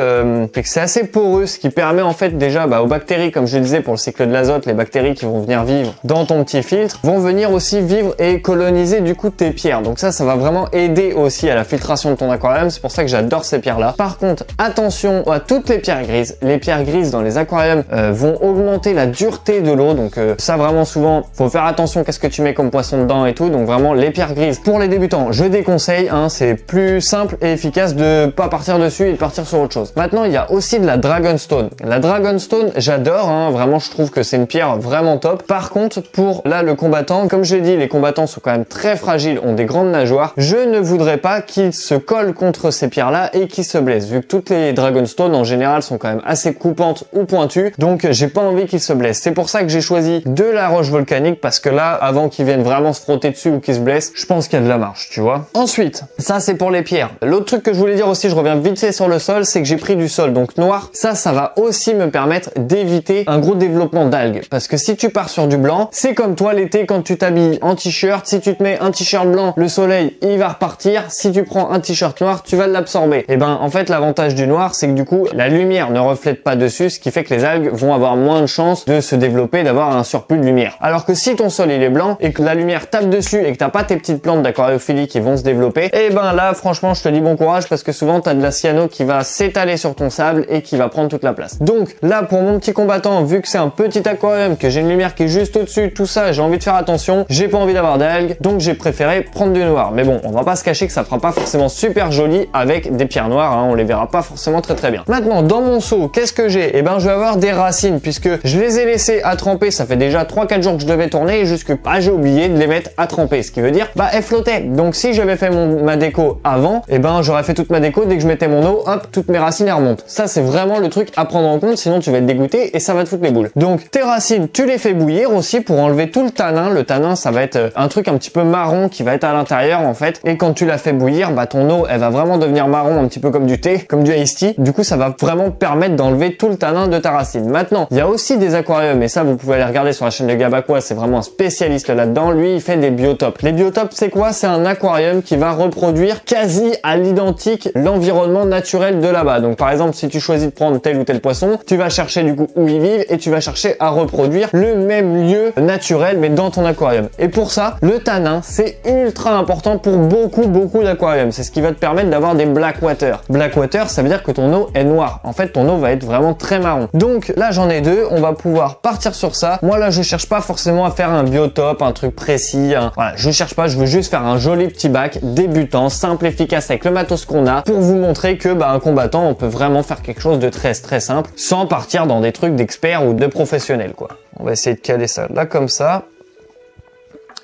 poreux, ce qui permet en fait déjà aux bactéries, comme je le disais pour le cycle de l'azote, les bactéries qui vont venir vivre dans ton petit filtre vont venir aussi vivre et coloniser du coup tes pierres. Donc ça va vraiment aider aussi à la filtration de ton aquarium, c'est pour ça que j'adore ces pierres là. Par contre attention à toutes les pierres grises. Les pierres grises dans les aquariums vont augmenter la dureté de l'eau, donc ça vraiment souvent faut faire attention qu'est-ce que tu mets comme poisson dedans et tout. Donc vraiment les pierres grises pour les débutants je déconseille, hein, c'est plus simple et efficace de pas partir dessus et de partir sur autre chose. Maintenant il y a aussi de la Dragonstone. La Dragonstone j'adore, hein, vraiment je trouve que c'est une pierre vraiment top. Par contre pour là le combattant, comme je l'ai dit, les combattants sont quand même très fragiles, ont des grandes nageoires. Je ne voudrais pas qu'ils se collent contre ces pierres là et qu'ils se blessent, vu que toutes les Dragonstone en général sont quand même assez coupantes ou pointues, donc j'ai pas envie qu'ils se blessent. C'est pour ça que j'ai choisi de la roche volcanique, parce que là avant qu'ils viennent vraiment se frotter dessus ou qu'ils se blessent, je pense qu'il y a de la marge, tu vois. Ensuite ça c'est pour les pierres. L'autre truc que je voulais dire aussi, je reviens vite fait sur le sol, c'est que j'ai pris du sol donc noir. Ça va aussi me permettre d'éviter un gros développement d'algues, parce que si tu pars sur du blanc, c'est comme toi l'été quand tu t'habilles en t-shirt, si tu te mets un t-shirt blanc, le soleil il va repartir partir, si tu prends un t-shirt noir, tu vas l'absorber. Et ben en fait l'avantage du noir, c'est que du coup la lumière ne reflète pas dessus, ce qui fait que les algues vont avoir moins de chances de se développer, d'avoir un surplus de lumière. Alors que si ton sol il est blanc et que la lumière tape dessus et que t'as pas tes petites plantes d'aquariophilie qui vont se développer, et ben là franchement je te dis bon courage, parce que souvent t'as de la cyano qui va s'étaler sur ton sable et qui va prendre toute la place. Donc là pour mon petit combattant, vu que c'est un petit aquarium, que j'ai une lumière qui est juste au-dessus, tout ça, j'ai envie de faire attention, j'ai pas envie d'avoir d'algues, donc j'ai préféré prendre du noir. Mais bon, on va pas se cacher que ça fera pas forcément super joli avec des pierres noires, hein, on les verra pas forcément très bien. Maintenant dans mon seau, qu'est-ce que j'ai? Et ben je vais avoir des racines, puisque je les ai laissées à tremper, ça fait déjà 3-4 jours que je devais tourner et jusque j'ai oublié de les mettre à tremper, ce qui veut dire bah elles flottaient. Donc si j'avais fait ma déco avant, et ben j'aurais fait toute ma déco, dès que je mettais mon eau, hop, toutes mes racines elles remontent. Ça c'est vraiment le truc à prendre en compte, sinon tu vas être dégoûté et ça va te foutre les boules. Donc tes racines, tu les fais bouillir aussi pour enlever tout le tanin. Le tanin ça va être un truc un petit peu marron qui va être à l'intérieur en fait, et quand tu la fais bouillir, bah ton eau elle va vraiment devenir marron, un petit peu comme du thé, comme du iced tea. Du coup ça va vraiment permettre d'enlever tout le tanin de ta racine. Maintenant il y a aussi des aquariums, et ça vous pouvez aller regarder sur la chaîne de Gabaquois, c'est vraiment un spécialiste là-dedans. Lui il fait des biotopes. Les biotopes c'est quoi? C'est un aquarium qui va reproduire quasi à l'identique l'environnement naturel de là-bas. Donc par exemple si tu choisis de prendre tel ou tel poisson, tu vas chercher du coup où ils vivent et tu vas chercher à reproduire le même lieu naturel mais dans ton aquarium. Et pour ça le tanin c'est ultra important pour beaucoup d'aquariums. C'est ce qui va te permettre d'avoir des black water. Black water ça veut dire que ton eau est noire. En fait ton eau va être vraiment très marron. Donc là j'en ai deux, on va pouvoir partir sur ça. Moi là je cherche pas forcément à faire un biotope, un truc précis, voilà, je cherche pas, je veux juste faire un joli petit bac débutant, simple, efficace avec le matos qu'on a, pour vous montrer que bah un combattant on peut vraiment faire quelque chose de très simple sans partir dans des trucs d'experts ou de professionnels quoi. On va essayer de caler ça là comme ça.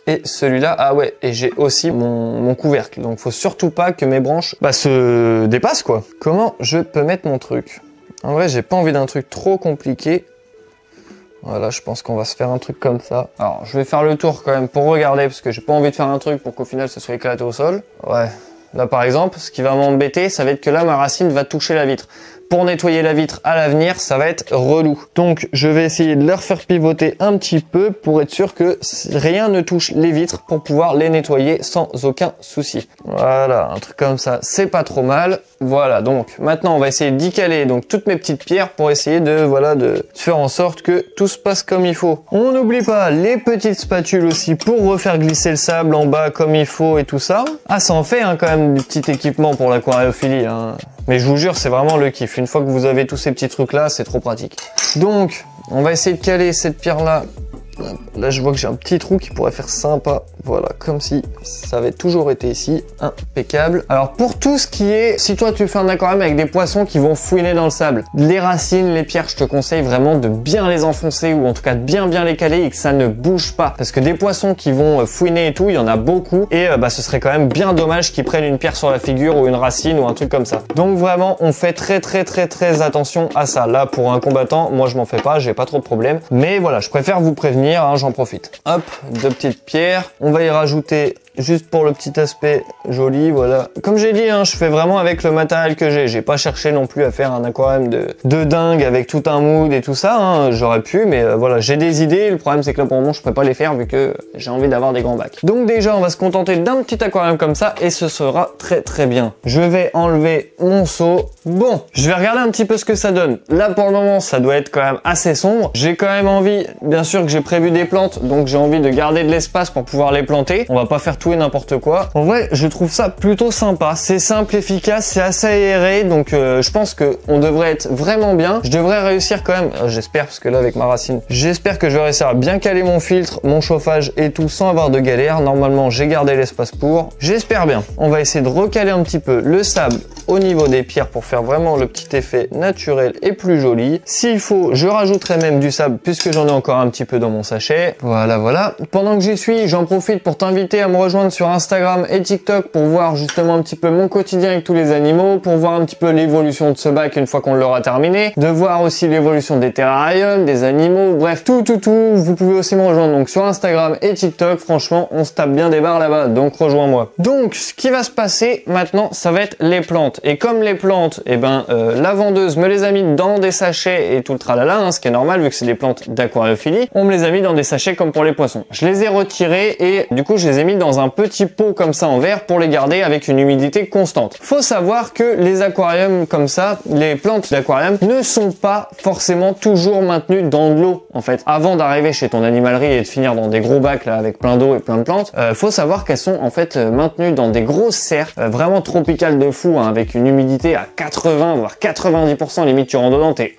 Et celui-là, ah ouais, et j'ai aussi mon couvercle. Donc faut surtout pas que mes branches bah, se dépassent quoi. Comment je peux mettre mon truc? En vrai, j'ai pas envie d'un truc trop compliqué. Voilà, je pense qu'on va se faire un truc comme ça. Alors, je vais faire le tour quand même pour regarder, parce que j'ai pas envie de faire un truc pour qu'au final ce soit éclaté au sol. Ouais, là par exemple, ce qui va m'embêter, ça va être que là, ma racine va toucher la vitre. Pour nettoyer la vitre à l'avenir, ça va être relou. Donc, je vais essayer de les refaire pivoter un petit peu pour être sûr que rien ne touche les vitres pour pouvoir les nettoyer sans aucun souci. Voilà, un truc comme ça, c'est pas trop mal. Voilà, donc maintenant, on va essayer d'y caler donc toutes mes petites pierres pour essayer de voilà de faire en sorte que tout se passe comme il faut. On n'oublie pas les petites spatules aussi pour refaire glisser le sable en bas comme il faut et tout ça. Ah, ça en fait hein, quand même du petit équipement pour l'aquariophilie. Hein. Mais je vous jure, c'est vraiment le kiff. Une fois que vous avez tous ces petits trucs là, c'est trop pratique. Donc, on va essayer de caler cette pierre là. Là, je vois que j'ai un petit trou qui pourrait faire sympa. Voilà, comme si ça avait toujours été ici. Impeccable. Alors, pour tout ce qui est... Si toi, tu fais un aquarium avec des poissons qui vont fouiner dans le sable, les racines, les pierres, je te conseille vraiment de bien les enfoncer ou en tout cas de bien les caler et que ça ne bouge pas. Parce que des poissons qui vont fouiner et tout, il y en a beaucoup. Et bah, ce serait quand même bien dommage qu'ils prennent une pierre sur la figure ou une racine ou un truc comme ça. Donc, vraiment, on fait très attention à ça. Là, pour un combattant, moi, je m'en fais pas. J'ai pas trop de problème. Mais voilà, je préfère vous prévenir. Hein, j'en profite. Hop, deux petites pierres. On va y rajouter juste pour le petit aspect joli, voilà. Comme j'ai dit, hein, je fais vraiment avec le matériel que j'ai. J'ai pas cherché non plus à faire un aquarium de dingue avec tout un mood et tout ça. Hein. J'aurais pu, mais voilà, j'ai des idées. Le problème, c'est que là, pour le moment, je peux pas les faire vu que j'ai envie d'avoir des grands bacs. Donc déjà, on va se contenter d'un petit aquarium comme ça et ce sera très bien. Je vais enlever mon seau. Bon, je vais regarder un petit peu ce que ça donne. Là, pour le moment, ça doit être quand même assez sombre. J'ai quand même envie, bien sûr que j'ai prévu des plantes, donc j'ai envie de garder de l'espace pour pouvoir les planter. On va pas faire tout et n'importe quoi. En vrai, je trouve ça plutôt sympa. C'est simple, efficace, c'est assez aéré, donc je pense que on devrait être vraiment bien. Je devrais réussir quand même, j'espère, parce que là avec ma racine, j'espère que je vais réussir à bien caler mon filtre, mon chauffage et tout sans avoir de galère. Normalement, j'ai gardé l'espace pour. J'espère bien. On va essayer de recaler un petit peu le sable au niveau des pierres pour faire vraiment le petit effet naturel et plus joli. S'il faut, je rajouterai même du sable puisque j'en ai encore un petit peu dans mon sachet. Voilà. Pendant que j'y suis, j'en profite pour t'inviter à me rejoindre sur Instagram et TikTok pour voir justement un petit peu mon quotidien avec tous les animaux, pour voir un petit peu l'évolution de ce bac une fois qu'on l'aura terminé, de voir aussi l'évolution des terrariums, des animaux, bref, tout. Vous pouvez aussi me rejoindre donc sur Instagram et TikTok. Franchement, on se tape bien des barres là-bas, donc rejoins-moi. Donc, ce qui va se passer maintenant, ça va être les plantes. Et comme les plantes, la vendeuse me les a mis dans des sachets et tout le tralala, hein, ce qui est normal vu que c'est des plantes d'aquariophilie, on me les a mis dans des sachets comme pour les poissons. Je les ai retirés et du coup je les ai mis dans dans un petit pot comme ça en verre pour les garder avec une humidité constante. Faut savoir que les aquariums comme ça, les plantes d'aquarium ne sont pas forcément toujours maintenues dans de l'eau en fait. Avant d'arriver chez ton animalerie et de finir dans des gros bacs là avec plein d'eau et plein de plantes, faut savoir qu'elles sont en fait maintenues dans des grosses serres vraiment tropicales de fou, hein, avec une humidité à 80 voire 90%, limite tu rentres dedans, t'es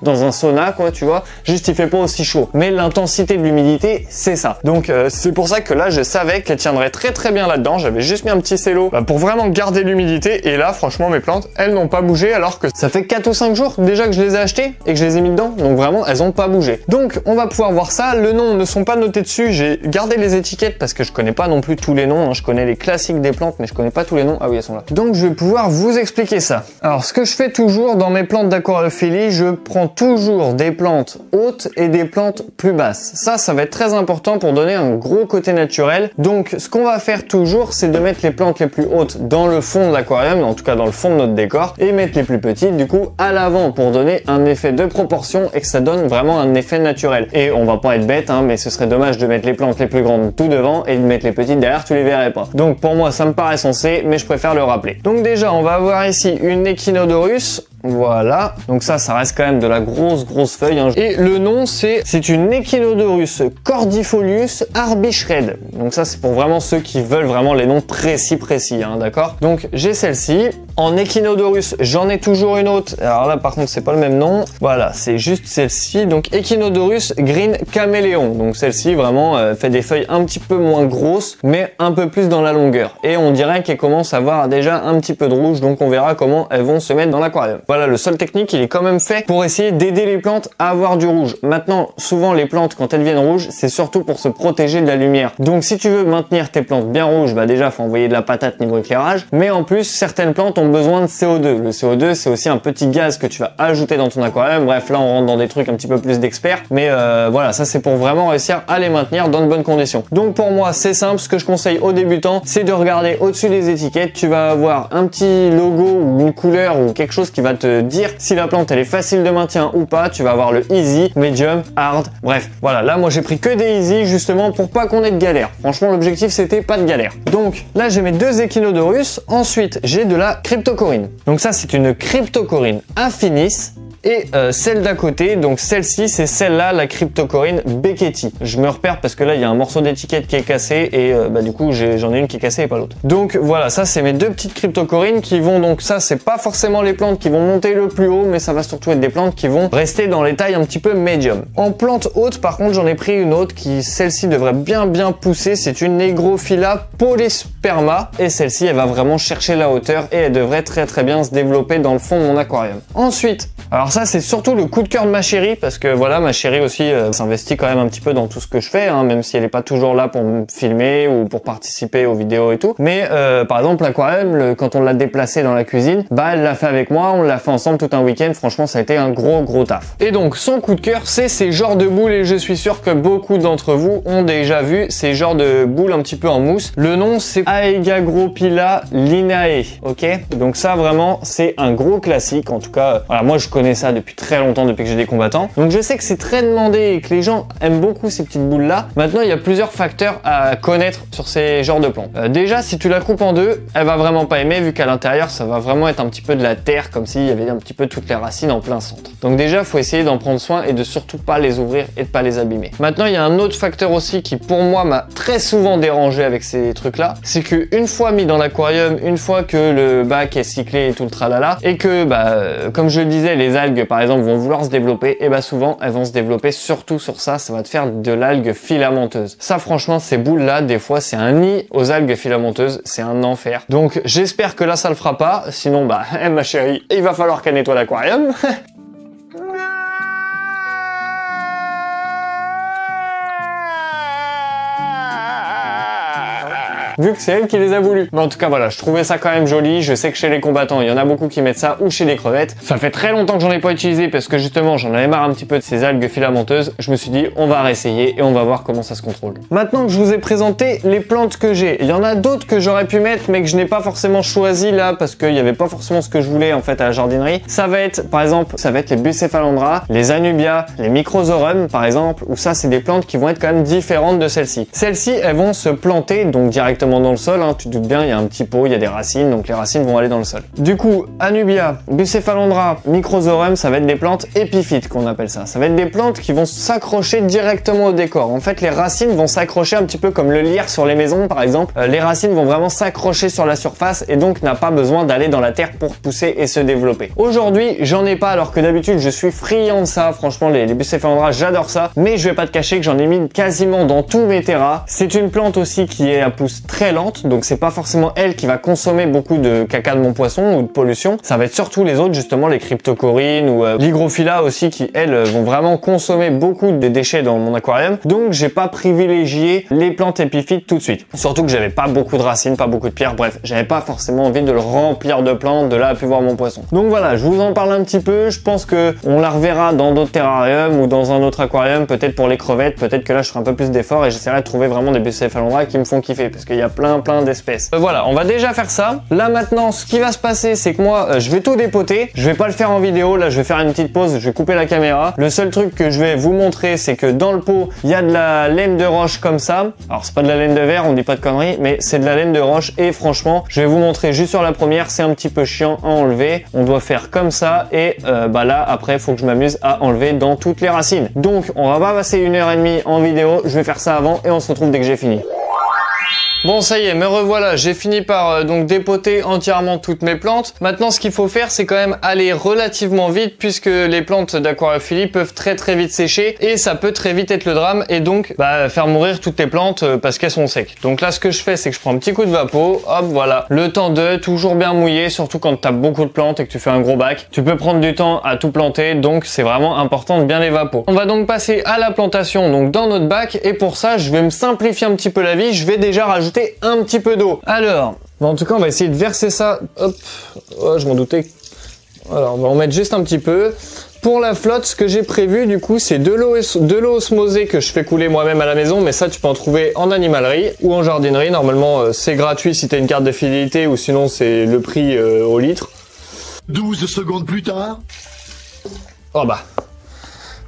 dans un sauna quoi, tu vois, juste il fait pas aussi chaud. Mais l'intensité de l'humidité, c'est ça. Donc c'est pour ça que là je savais qu'elle tiendrait très bien là-dedans. J'avais juste mis un petit cello pour vraiment garder l'humidité, et là franchement mes plantes elles n'ont pas bougé, alors que ça fait 4 ou 5 jours déjà que je les ai achetées et que je les ai mis dedans, donc vraiment elles ont pas bougé. Donc on va pouvoir voir ça. Le nom ne sont pas notés dessus, j'ai gardé les étiquettes parce que je connais pas non plus tous les noms, hein. Je connais les classiques des plantes mais je connais pas tous les noms. Ah oui, elles sont là. Donc je vais pouvoir vous expliquer ça. Alors ce que je fais toujours dans mes plantes d'aquariophilie, je prends toujours des plantes hautes et des plantes plus basses. Ça va être très important pour donner un gros côté naturel. Donc ce qu'on va faire toujours, c'est de mettre les plantes les plus hautes dans le fond de l'aquarium, en tout cas dans le fond de notre décor, et mettre les plus petites du coup à l'avant pour donner un effet de proportion et que ça donne vraiment un effet naturel. Et on va pas être bête, hein, mais ce serait dommage de mettre les plantes les plus grandes tout devant et de mettre les petites derrière, tu les verrais pas. Donc pour moi ça me paraît sensé, mais je préfère le rappeler. Donc déjà on va avoir ici une Echinodorus. Voilà, donc ça reste quand même de la grosse feuille, hein. Et le nom c'est une Echinodorus cordifolius arbishred. Donc ça c'est pour vraiment ceux qui veulent vraiment les noms précis, hein, d'accord. Donc j'ai celle-ci. En Echinodorus, j'en ai toujours une autre. Alors là par contre c'est pas le même nom. Voilà, c'est juste celle-ci. Donc Echinodorus green caméléon. Donc celle-ci vraiment fait des feuilles un petit peu moins grosses, mais un peu plus dans la longueur. Et on dirait qu'elle commence à avoir déjà un petit peu de rouge, donc on verra comment elles vont se mettre dans l'aquarium. Voilà, le sol technique, il est quand même fait pour essayer d'aider les plantes à avoir du rouge. Maintenant, souvent les plantes, quand elles deviennent rouges, c'est surtout pour se protéger de la lumière. Donc si tu veux maintenir tes plantes bien rouges, bah déjà, faut envoyer de la patate niveau éclairage. Mais en plus, certaines plantes ont besoin de CO2. Le CO2, c'est aussi un petit gaz que tu vas ajouter dans ton aquarium. Bref, là, on rentre dans des trucs un petit peu plus d'experts. Mais voilà, ça, c'est pour vraiment réussir à les maintenir dans de bonnes conditions. Donc pour moi, c'est simple. Ce que je conseille aux débutants, c'est de regarder au-dessus des étiquettes. Tu vas avoir un petit logo ou une couleur ou quelque chose qui va te dire si la plante elle est facile de maintien ou pas. Tu vas avoir le easy, medium, hard, bref voilà. Là moi j'ai pris que des easy justement pour pas qu'on ait de galère. Franchement l'objectif c'était pas de galère. Donc là j'ai mes deux Echinodorus. Ensuite j'ai de la cryptocorine. Donc ça c'est une cryptocorine affinis. Et celle d'à côté, donc celle-ci, c'est celle-là, la cryptocorine Becketti. Je me repère parce que là, il y a un morceau d'étiquette qui est cassé et du coup, j'en ai une qui est cassée et pas l'autre. Donc voilà, ça, c'est mes deux petites cryptocorines qui vont, donc ça, c'est pas forcément les plantes qui vont monter le plus haut, mais ça va surtout être des plantes qui vont rester dans les tailles un petit peu médium. En plante haute, par contre, j'en ai pris une autre qui, celle-ci, devrait bien pousser. C'est une Negrophila polysperma et celle-ci, elle va vraiment chercher la hauteur et elle devrait très bien se développer dans le fond de mon aquarium. Ensuite, alors ça c'est surtout le coup de cœur de ma chérie parce que voilà, ma chérie aussi s'investit quand même un petit peu dans tout ce que je fais, hein, même si elle est pas toujours là pour me filmer ou pour participer aux vidéos et tout. Mais par exemple l'aquarium, quand on l'a déplacé dans la cuisine, bah elle l'a fait avec moi, on l'a fait ensemble tout un week-end. Franchement ça a été un gros taf. Et donc son coup de cœur c'est ces genres de boules et je suis sûr que beaucoup d'entre vous ont déjà vu ces genres de boules un petit peu en mousse. Le nom c'est Aegagropila linae, ok. Donc ça vraiment c'est un gros classique. En tout cas voilà, moi je connais ça depuis très longtemps, depuis que j'ai des combattants. Donc je sais que c'est très demandé et que les gens aiment beaucoup ces petites boules là. Maintenant il y a plusieurs facteurs à connaître sur ces genres de plantes. Déjà si tu la coupes en deux, elle va vraiment pas aimer vu qu'à l'intérieur ça va vraiment être un petit peu de la terre, comme s'il y avait un petit peu toutes les racines en plein centre. Donc déjà faut essayer d'en prendre soin et de surtout pas les ouvrir et de pas les abîmer. Maintenant il y a un autre facteur aussi qui pour moi m'a très souvent dérangé avec ces trucs là, c'est que une fois mis dans l'aquarium, une fois que le bac est cyclé et tout le tralala, et que comme je le disais, les algues par exemple vont vouloir se développer, et souvent elles vont se développer surtout sur ça, ça va te faire de l'algue filamenteuse. Ça franchement ces boules là des fois c'est un nid aux algues filamenteuses, c'est un enfer. Donc j'espère que là ça le fera pas, sinon ma chérie, il va falloir qu'elle nettoie l'aquarium. vu que c'est elle qui les a voulu. Mais en tout cas voilà, je trouvais ça quand même joli. Je sais que chez les combattants, il y en a beaucoup qui mettent ça, ou chez les crevettes. Ça fait très longtemps que j'en ai pas utilisé parce que justement j'en avais marre un petit peu de ces algues filamenteuses. Je me suis dit on va réessayer et on va voir comment ça se contrôle. Maintenant que je vous ai présenté les plantes que j'ai, il y en a d'autres que j'aurais pu mettre mais que je n'ai pas forcément choisi là parce qu'il n'y avait pas forcément ce que je voulais en fait à la jardinerie. Ça va être par exemple, ça va être les Bucephalandra, les Anubia, les Microzorum par exemple, où ça c'est des plantes qui vont être quand même différentes de celles-ci. Celles-ci elles vont se planter donc directement dans le sol, hein. Tu te doutes bien, il y a un petit pot, il y a des racines, donc les racines vont aller dans le sol. Du coup, Anubia, Bucephalandra, Microzorum, ça va être des plantes épiphytes qu'on appelle ça. Ça va être des plantes qui vont s'accrocher directement au décor. En fait, les racines vont s'accrocher un petit peu comme le lierre sur les maisons par exemple. Les racines vont vraiment s'accrocher sur la surface et donc n'a pas besoin d'aller dans la terre pour pousser et se développer. Aujourd'hui, j'en ai pas alors que d'habitude je suis friand de ça. Franchement, les Bucephalandra, j'adore ça. Mais je vais pas te cacher que j'en ai mis quasiment dans tous mes terras. C'est une plante aussi qui est à pousse très lente, donc c'est pas forcément elle qui va consommer beaucoup de caca de mon poisson ou de pollution. Ça va être surtout les autres, justement les cryptocorines ou l'hygrophila aussi qui elles vont vraiment consommer beaucoup de déchets dans mon aquarium. Donc j'ai pas privilégié les plantes épiphytes tout de suite. Surtout que j'avais pas beaucoup de racines, pas beaucoup de pierres, bref, j'avais pas forcément envie de le remplir de plantes de là à pu voir mon poisson. Donc voilà, je vous en parle un petit peu. Je pense que on la reverra dans d'autres terrariums ou dans un autre aquarium, peut-être pour les crevettes, peut-être que là je ferai un peu plus d'efforts et j'essaierai de trouver vraiment des Bucephalandra qui me font kiffer parce qu'il y a plein d'espèces. Voilà, on va déjà faire ça. Là maintenant, ce qui va se passer, c'est que moi, je vais tout dépoter. Je vais pas le faire en vidéo. Là, je vais faire une petite pause. Je vais couper la caméra. Le seul truc que je vais vous montrer, c'est que dans le pot, il y a de la laine de roche comme ça. Alors, c'est pas de la laine de verre, on dit pas de conneries, mais c'est de la laine de roche. Et franchement, je vais vous montrer juste sur la première. C'est un petit peu chiant à enlever. On doit faire comme ça. Et bah là, après, il faut que je m'amuse à enlever dans toutes les racines. Donc, on va pas passer 1h30 en vidéo. Je vais faire ça avant et on se retrouve dès que j'ai fini. Bon, ça y est, me revoilà, j'ai fini par donc dépoter entièrement toutes mes plantes. Maintenant, ce qu'il faut faire, c'est quand même aller relativement vite puisque les plantes d'aquariophilie peuvent très vite sécher et ça peut très vite être le drame et donc faire mourir toutes tes plantes parce qu'elles sont secs. Donc là, ce que je fais, c'est que je prends un petit coup de vapeau, hop, voilà. Le temps de toujours bien mouiller, surtout quand tu as beaucoup de plantes et que tu fais un gros bac. Tu peux prendre du temps à tout planter, donc c'est vraiment important de bien les vapeaux. On va donc passer à la plantation donc dans notre bac et pour ça, je vais me simplifier un petit peu la vie. Je vais déjà rajouter un petit peu d'eau. Alors, en tout cas, on va essayer de verser ça. Hop, oh, je m'en doutais. Alors, on va en mettre juste un petit peu. Pour la flotte, ce que j'ai prévu, du coup, c'est de l'eau osmosée que je fais couler moi-même à la maison, mais ça, tu peux en trouver en animalerie ou en jardinerie. Normalement, c'est gratuit si tu as une carte de fidélité ou sinon, c'est le prix au litre. 12 secondes plus tard. Oh bah,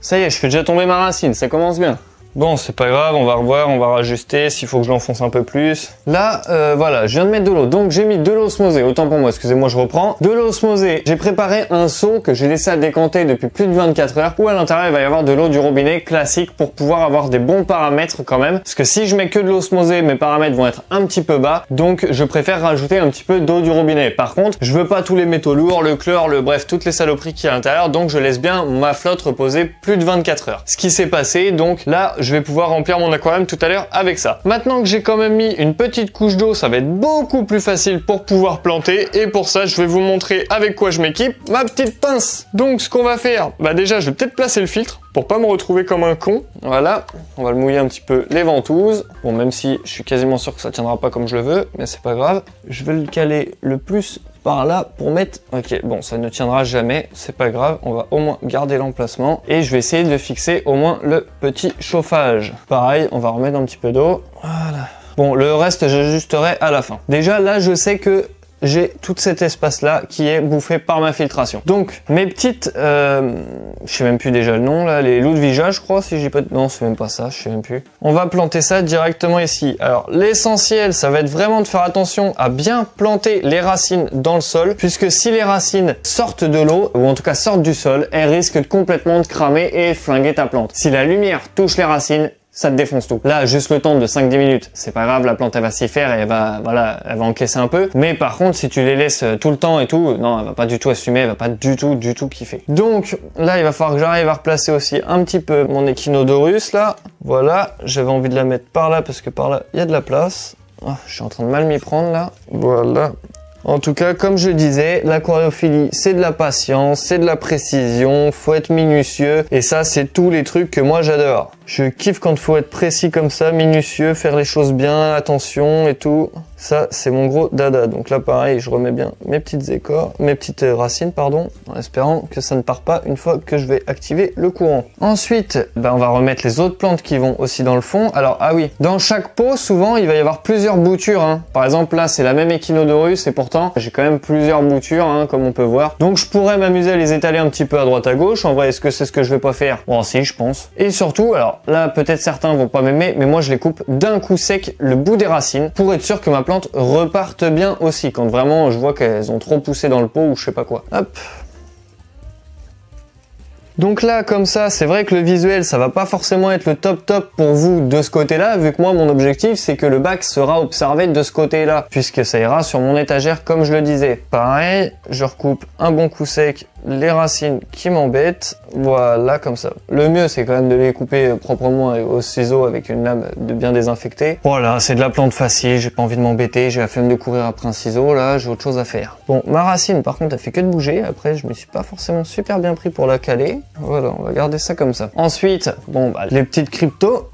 ça y est, je fais déjà tomber ma racine, ça commence bien. Bon, c'est pas grave, on va revoir, on va rajuster s'il faut que je l'enfonce un peu plus. Là, voilà, je viens de mettre de l'eau. Donc, j'ai mis de l'eau osmosée. Autant pour moi, excusez-moi, je reprends. De l'eau osmosée. J'ai préparé un seau que j'ai laissé à décanter depuis plus de 24 heures où à l'intérieur, il va y avoir de l'eau du robinet classique pour pouvoir avoir des bons paramètres quand même. Parce que si je mets que de l'eau osmosée, mes paramètres vont être un petit peu bas. Donc, je préfère rajouter un petit peu d'eau du robinet. Par contre, je veux pas tous les métaux lourds, le chlore, bref, toutes les saloperies qu'il y a à l'intérieur. Donc, je laisse bien ma flotte reposer plus de 24 heures. Ce qui s'est passé, donc là, je vais pouvoir remplir mon aquarium tout à l'heure avec ça. Maintenant que j'ai quand même mis une petite couche d'eau, ça va être beaucoup plus facile pour pouvoir planter et pour ça, je vais vous montrer avec quoi je m'équipe, ma petite pince. Donc ce qu'on va faire, déjà je vais peut-être placer le filtre pour pas me retrouver comme un con. Voilà, on va le mouiller un petit peu les ventouses. Bon, même si je suis quasiment sûr que ça tiendra pas comme je le veux, mais c'est pas grave. Je vais le caler le plus par là pour mettre... Ok, bon, ça ne tiendra jamais, c'est pas grave, on va au moins garder l'emplacement et je vais essayer de fixer au moins le petit chauffage. Pareil, on va remettre un petit peu d'eau. Voilà. Bon, le reste, j'ajusterai à la fin. Déjà, là, je sais que j'ai tout cet espace-là qui est bouffé par ma filtration. Donc, mes petites... je sais même plus déjà le nom, là, les Ludwija, je crois, si j'ai pas... Non, c'est même pas ça, je sais même plus. On va planter ça directement ici. Alors, l'essentiel, ça va être vraiment de faire attention à bien planter les racines dans le sol, puisque si les racines sortent de l'eau, ou en tout cas sortent du sol, elles risquent complètement de cramer et flinguer ta plante. Si la lumière touche les racines, ça te défonce tout. Là, juste le temps de 5-10 minutes, c'est pas grave, la plante elle va s'y faire et elle va, voilà, elle va encaisser un peu. Mais par contre, si tu les laisses tout le temps et tout, non, elle va pas du tout assumer, elle va pas du tout kiffer. Donc là, il va falloir que j'arrive à replacer aussi un petit peu mon Echinodorus là. Voilà, j'avais envie de la mettre par là parce que par là, il y a de la place. Oh, je suis en train de mal m'y prendre là. Voilà. En tout cas, comme je disais, l'aquariophilie, c'est de la patience, c'est de la précision, faut être minutieux, et ça, c'est tous les trucs que moi j'adore. Je kiffe quand il faut être précis comme ça, minutieux, faire les choses bien, attention et tout. Ça, c'est mon gros dada. Donc là, pareil, je remets bien mes petites racines, pardon, en espérant que ça ne part pas une fois que je vais activer le courant. Ensuite, on va remettre les autres plantes qui vont aussi dans le fond. Alors, ah oui, dans chaque pot, souvent, il va y avoir plusieurs boutures. Hein. Par exemple, là, c'est la même Echinodorus, et pourtant, j'ai quand même plusieurs boutures, hein, comme on peut voir. Donc, je pourrais m'amuser à les étaler un petit peu à droite à gauche. En vrai, est-ce que c'est ce que je vais pas faire? Bon, si, je pense. Et surtout, alors, là, peut-être certains vont pas m'aimer, mais moi, je les coupe d'un coup sec le bout des racines pour être sûr que ma plante reparte bien aussi quand vraiment je vois qu'elles ont trop poussé dans le pot ou je sais pas quoi. Hop. Donc là, comme ça, c'est vrai que le visuel, ça va pas forcément être le top pour vous de ce côté-là, vu que moi, mon objectif, c'est que le bac sera observé de ce côté-là, puisque ça ira sur mon étagère, comme je le disais. Pareil, je recoupe un bon coup sec les racines qui m'embêtent, voilà, comme ça. Le mieux, c'est quand même de les couper proprement au ciseau avec une lame de bien désinfectée. Voilà, c'est de la plante facile, j'ai pas envie de m'embêter, j'ai la flemme de courir après un ciseau, là, j'ai autre chose à faire. Bon, ma racine, par contre, elle fait que de bouger, après, je me suis pas forcément super bien pris pour la caler. Voilà, on va garder ça comme ça. Ensuite, bon, les petites cryptos.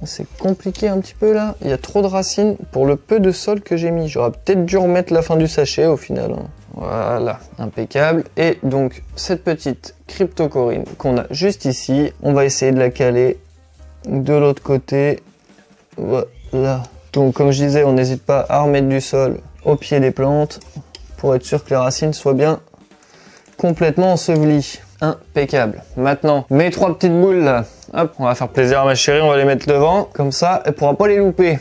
C'est compliqué un petit peu là, il y a trop de racines pour le peu de sol que j'ai mis. J'aurais peut-être dû remettre la fin du sachet au final. Hein. Voilà, impeccable. Et donc cette petite cryptocorine qu'on a juste ici, on va essayer de la caler de l'autre côté. Voilà. Donc comme je disais, on n'hésite pas à remettre du sol au pied des plantes pour être sûr que les racines soient bien complètement ensevelies. Impeccable. Maintenant, mes trois petites boules là, hop, on va faire plaisir à ma chérie, on va les mettre devant, comme ça, elle pourra pas les louper.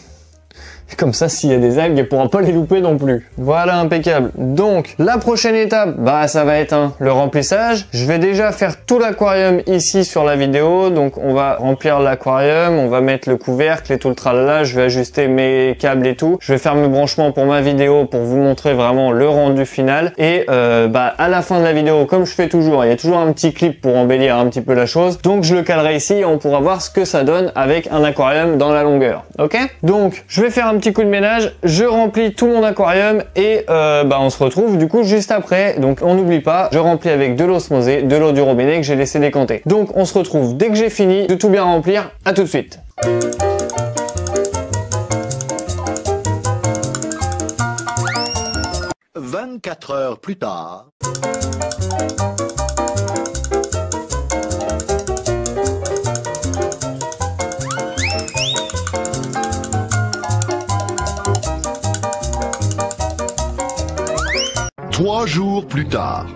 Comme ça, s'il y a des algues, elle pourra pas les louper non plus. Voilà, impeccable. Donc, la prochaine étape, ça va être le remplissage. Je vais déjà faire tout l'aquarium ici sur la vidéo. Donc, on va remplir l'aquarium, on va mettre le couvercle et tout le tralala. Je vais ajuster mes câbles et tout. Je vais faire mes branchements pour ma vidéo pour vous montrer vraiment le rendu final. Et à la fin de la vidéo, comme je fais toujours, il y a toujours un petit clip pour embellir un petit peu la chose. Donc, je le calerai ici et on pourra voir ce que ça donne avec un aquarium dans la longueur. Ok? Donc, je vais faire un petit coup de ménage, je remplis tout mon aquarium et on se retrouve du coup juste après. Donc on n'oublie pas, je remplis avec de l'osmosée, de l'eau du robinet que j'ai laissé décanter. Donc on se retrouve dès que j'ai fini de tout bien remplir. À tout de suite. 24 heures plus tard. Trois jours plus tard.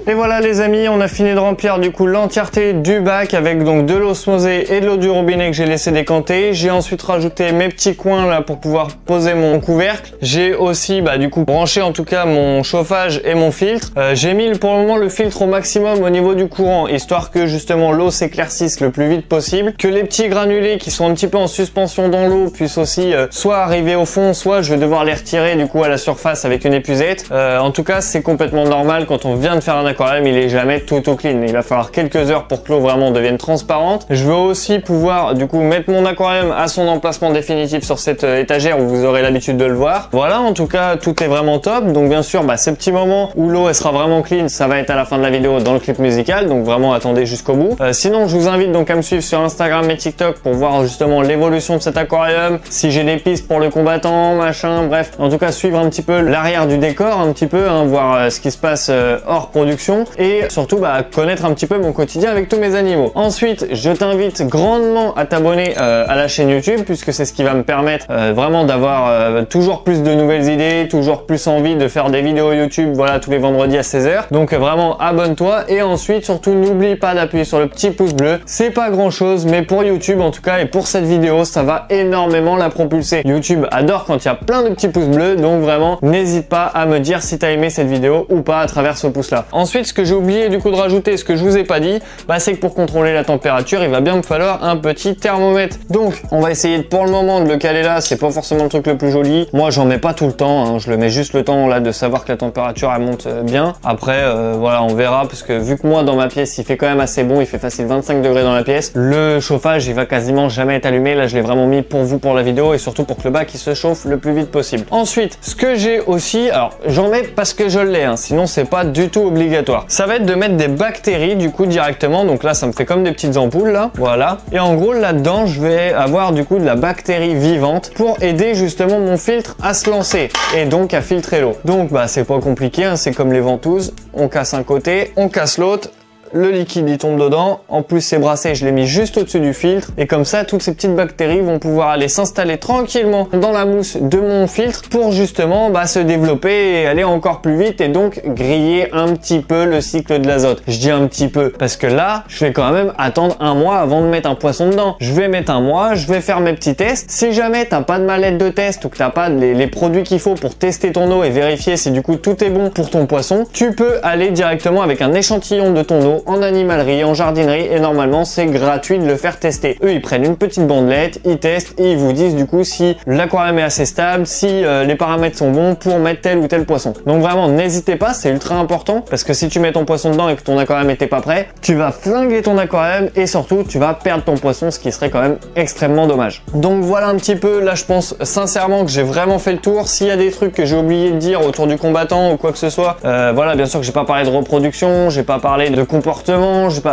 Et voilà les amis, on a fini de remplir du coup l'entièreté du bac avec donc de l'osmosée et de l'eau du robinet que j'ai laissé décanter. J'ai ensuite rajouté mes petits coins là pour pouvoir poser mon couvercle. J'ai aussi du coup branché en tout cas mon chauffage et mon filtre. J'ai mis pour le moment le filtre au maximum au niveau du courant, histoire que justement l'eau s'éclaircisse le plus vite possible, que les petits granulés qui sont un petit peu en suspension dans l'eau puissent aussi soit arriver au fond, soit je vais devoir les retirer du coup à la surface avec une épuisette. En tout cas c'est complètement normal quand on vient de faire un aquarium, il est jamais tout clean. Il va falloir quelques heures pour que l'eau vraiment devienne transparente. Je veux aussi pouvoir du coup mettre mon aquarium à son emplacement définitif sur cette étagère où vous aurez l'habitude de le voir. Voilà, en tout cas tout est vraiment top. Donc bien sûr ces petits moments où l'eau elle sera vraiment clean, ça va être à la fin de la vidéo dans le clip musical, donc vraiment attendez jusqu'au bout. Sinon je vous invite donc à me suivre sur Instagram et TikTok pour voir justement l'évolution de cet aquarium, si j'ai des pistes pour le combattant, machin, bref, en tout cas suivre un petit peu l'arrière du décor, un petit peu, voir ce qui se passe hors production et surtout connaître un petit peu mon quotidien avec tous mes animaux. Ensuite, je t'invite grandement à t'abonner à la chaîne YouTube puisque c'est ce qui va me permettre vraiment d'avoir toujours plus de nouvelles idées, toujours plus envie de faire des vidéos YouTube, voilà, tous les vendredis à 16 h. Donc vraiment abonne-toi et ensuite surtout n'oublie pas d'appuyer sur le petit pouce bleu. C'est pas grand chose mais pour YouTube en tout cas et pour cette vidéo ça va énormément la propulser. YouTube adore quand il y a plein de petits pouces bleus, donc vraiment n'hésite pas à me dire si t'as aimé cette vidéo ou pas à travers ce pouce là. Ensuite Ensuite, ce que j'ai oublié du coup de rajouter, ce que je vous ai pas dit, bah, c'est que pour contrôler la température, il va bien me falloir un petit thermomètre. Donc, on va essayer pour le moment de le caler là. C'est pas forcément le truc le plus joli. Moi, j'en mets pas tout le temps, hein. Je le mets juste le temps là de savoir que la température elle monte bien. Après, voilà, on verra parce que vu que moi dans ma pièce, il fait quand même assez bon, il fait facile 25 degrés dans la pièce. Le chauffage, il va quasiment jamais être allumé. Là, je l'ai vraiment mis pour vous pour la vidéo et surtout pour que le bac il se chauffe le plus vite possible. Ensuite, ce que j'ai aussi, alors j'en mets parce que je l'ai, hein, sinon c'est pas du tout obligatoire. Ça va être de mettre des bactéries du coup directement. Donc là, ça me fait comme des petites ampoules là, voilà. Et en gros là-dedans, je vais avoir du coup de la bactérie vivante pour aider justement mon filtre à se lancer et donc à filtrer l'eau. Donc bah c'est pas compliqué, hein, c'est comme les ventouses, on casse un côté, on casse l'autre. Le liquide il tombe dedans, en plus c'est brassé, je l'ai mis juste au-dessus du filtre et comme ça toutes ces petites bactéries vont pouvoir aller s'installer tranquillement dans la mousse de mon filtre pour justement se développer et aller encore plus vite et donc griller un petit peu le cycle de l'azote. Je dis un petit peu parce que là je vais quand même attendre un mois avant de mettre un poisson dedans. Je vais mettre un mois, je vais faire mes petits tests. Si jamais t'as pas de mallette de test ou que t'as pas les produits qu'il faut pour tester ton eau et vérifier si du coup tout est bon pour ton poisson, tu peux aller directement avec un échantillon de ton eau en animalerie, en jardinerie et normalement c'est gratuit de le faire tester. Eux ils prennent une petite bandelette, ils testent et ils vous disent du coup si l'aquarium est assez stable, si les paramètres sont bons pour mettre tel ou tel poisson. Donc vraiment n'hésitez pas, c'est ultra important parce que si tu mets ton poisson dedans et que ton aquarium n'était pas prêt, tu vas flinguer ton aquarium et surtout tu vas perdre ton poisson, ce qui serait quand même extrêmement dommage. Donc voilà un petit peu, là je pense sincèrement que j'ai vraiment fait le tour. S'il y a des trucs que j'ai oublié de dire autour du combattant ou quoi que ce soit, voilà, bien sûr que j'ai pas parlé de reproduction, j'ai pas parlé de comportement,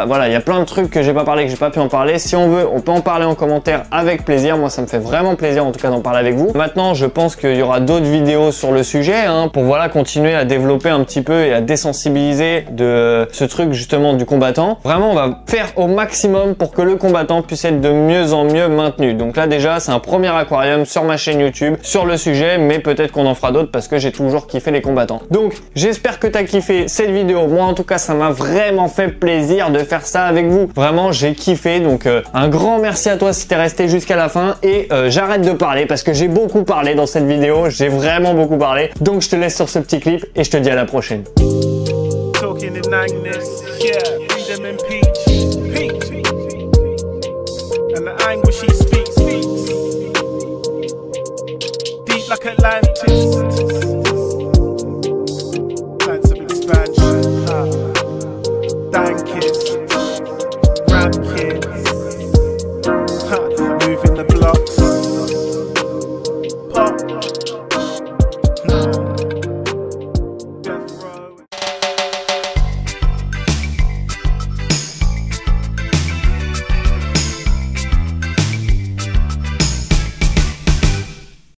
voilà, il y a plein de trucs que j'ai pas parlé, que j'ai pas pu en parler. Si on veut, on peut en parler en commentaire avec plaisir. Moi, ça me fait vraiment plaisir en tout cas d'en parler avec vous. Maintenant, je pense qu'il y aura d'autres vidéos sur le sujet hein, pour voilà continuer à développer un petit peu et à désensibiliser de ce truc justement du combattant. Vraiment, on va faire au maximum pour que le combattant puisse être de mieux en mieux maintenu. Donc là déjà, c'est un premier aquarium sur ma chaîne YouTube sur le sujet, mais peut-être qu'on en fera d'autres parce que j'ai toujours kiffé les combattants. Donc, j'espère que tu as kiffé cette vidéo. Moi, en tout cas, ça m'a vraiment fait plaisir de faire ça avec vous. Vraiment, j'ai kiffé. Donc, un grand merci à toi si t'es resté jusqu'à la fin. Et j'arrête de parler parce que j'ai beaucoup parlé dans cette vidéo. J'ai vraiment beaucoup parlé. Donc, je te laisse sur ce petit clip et je te dis à la prochaine. Like Atlantis.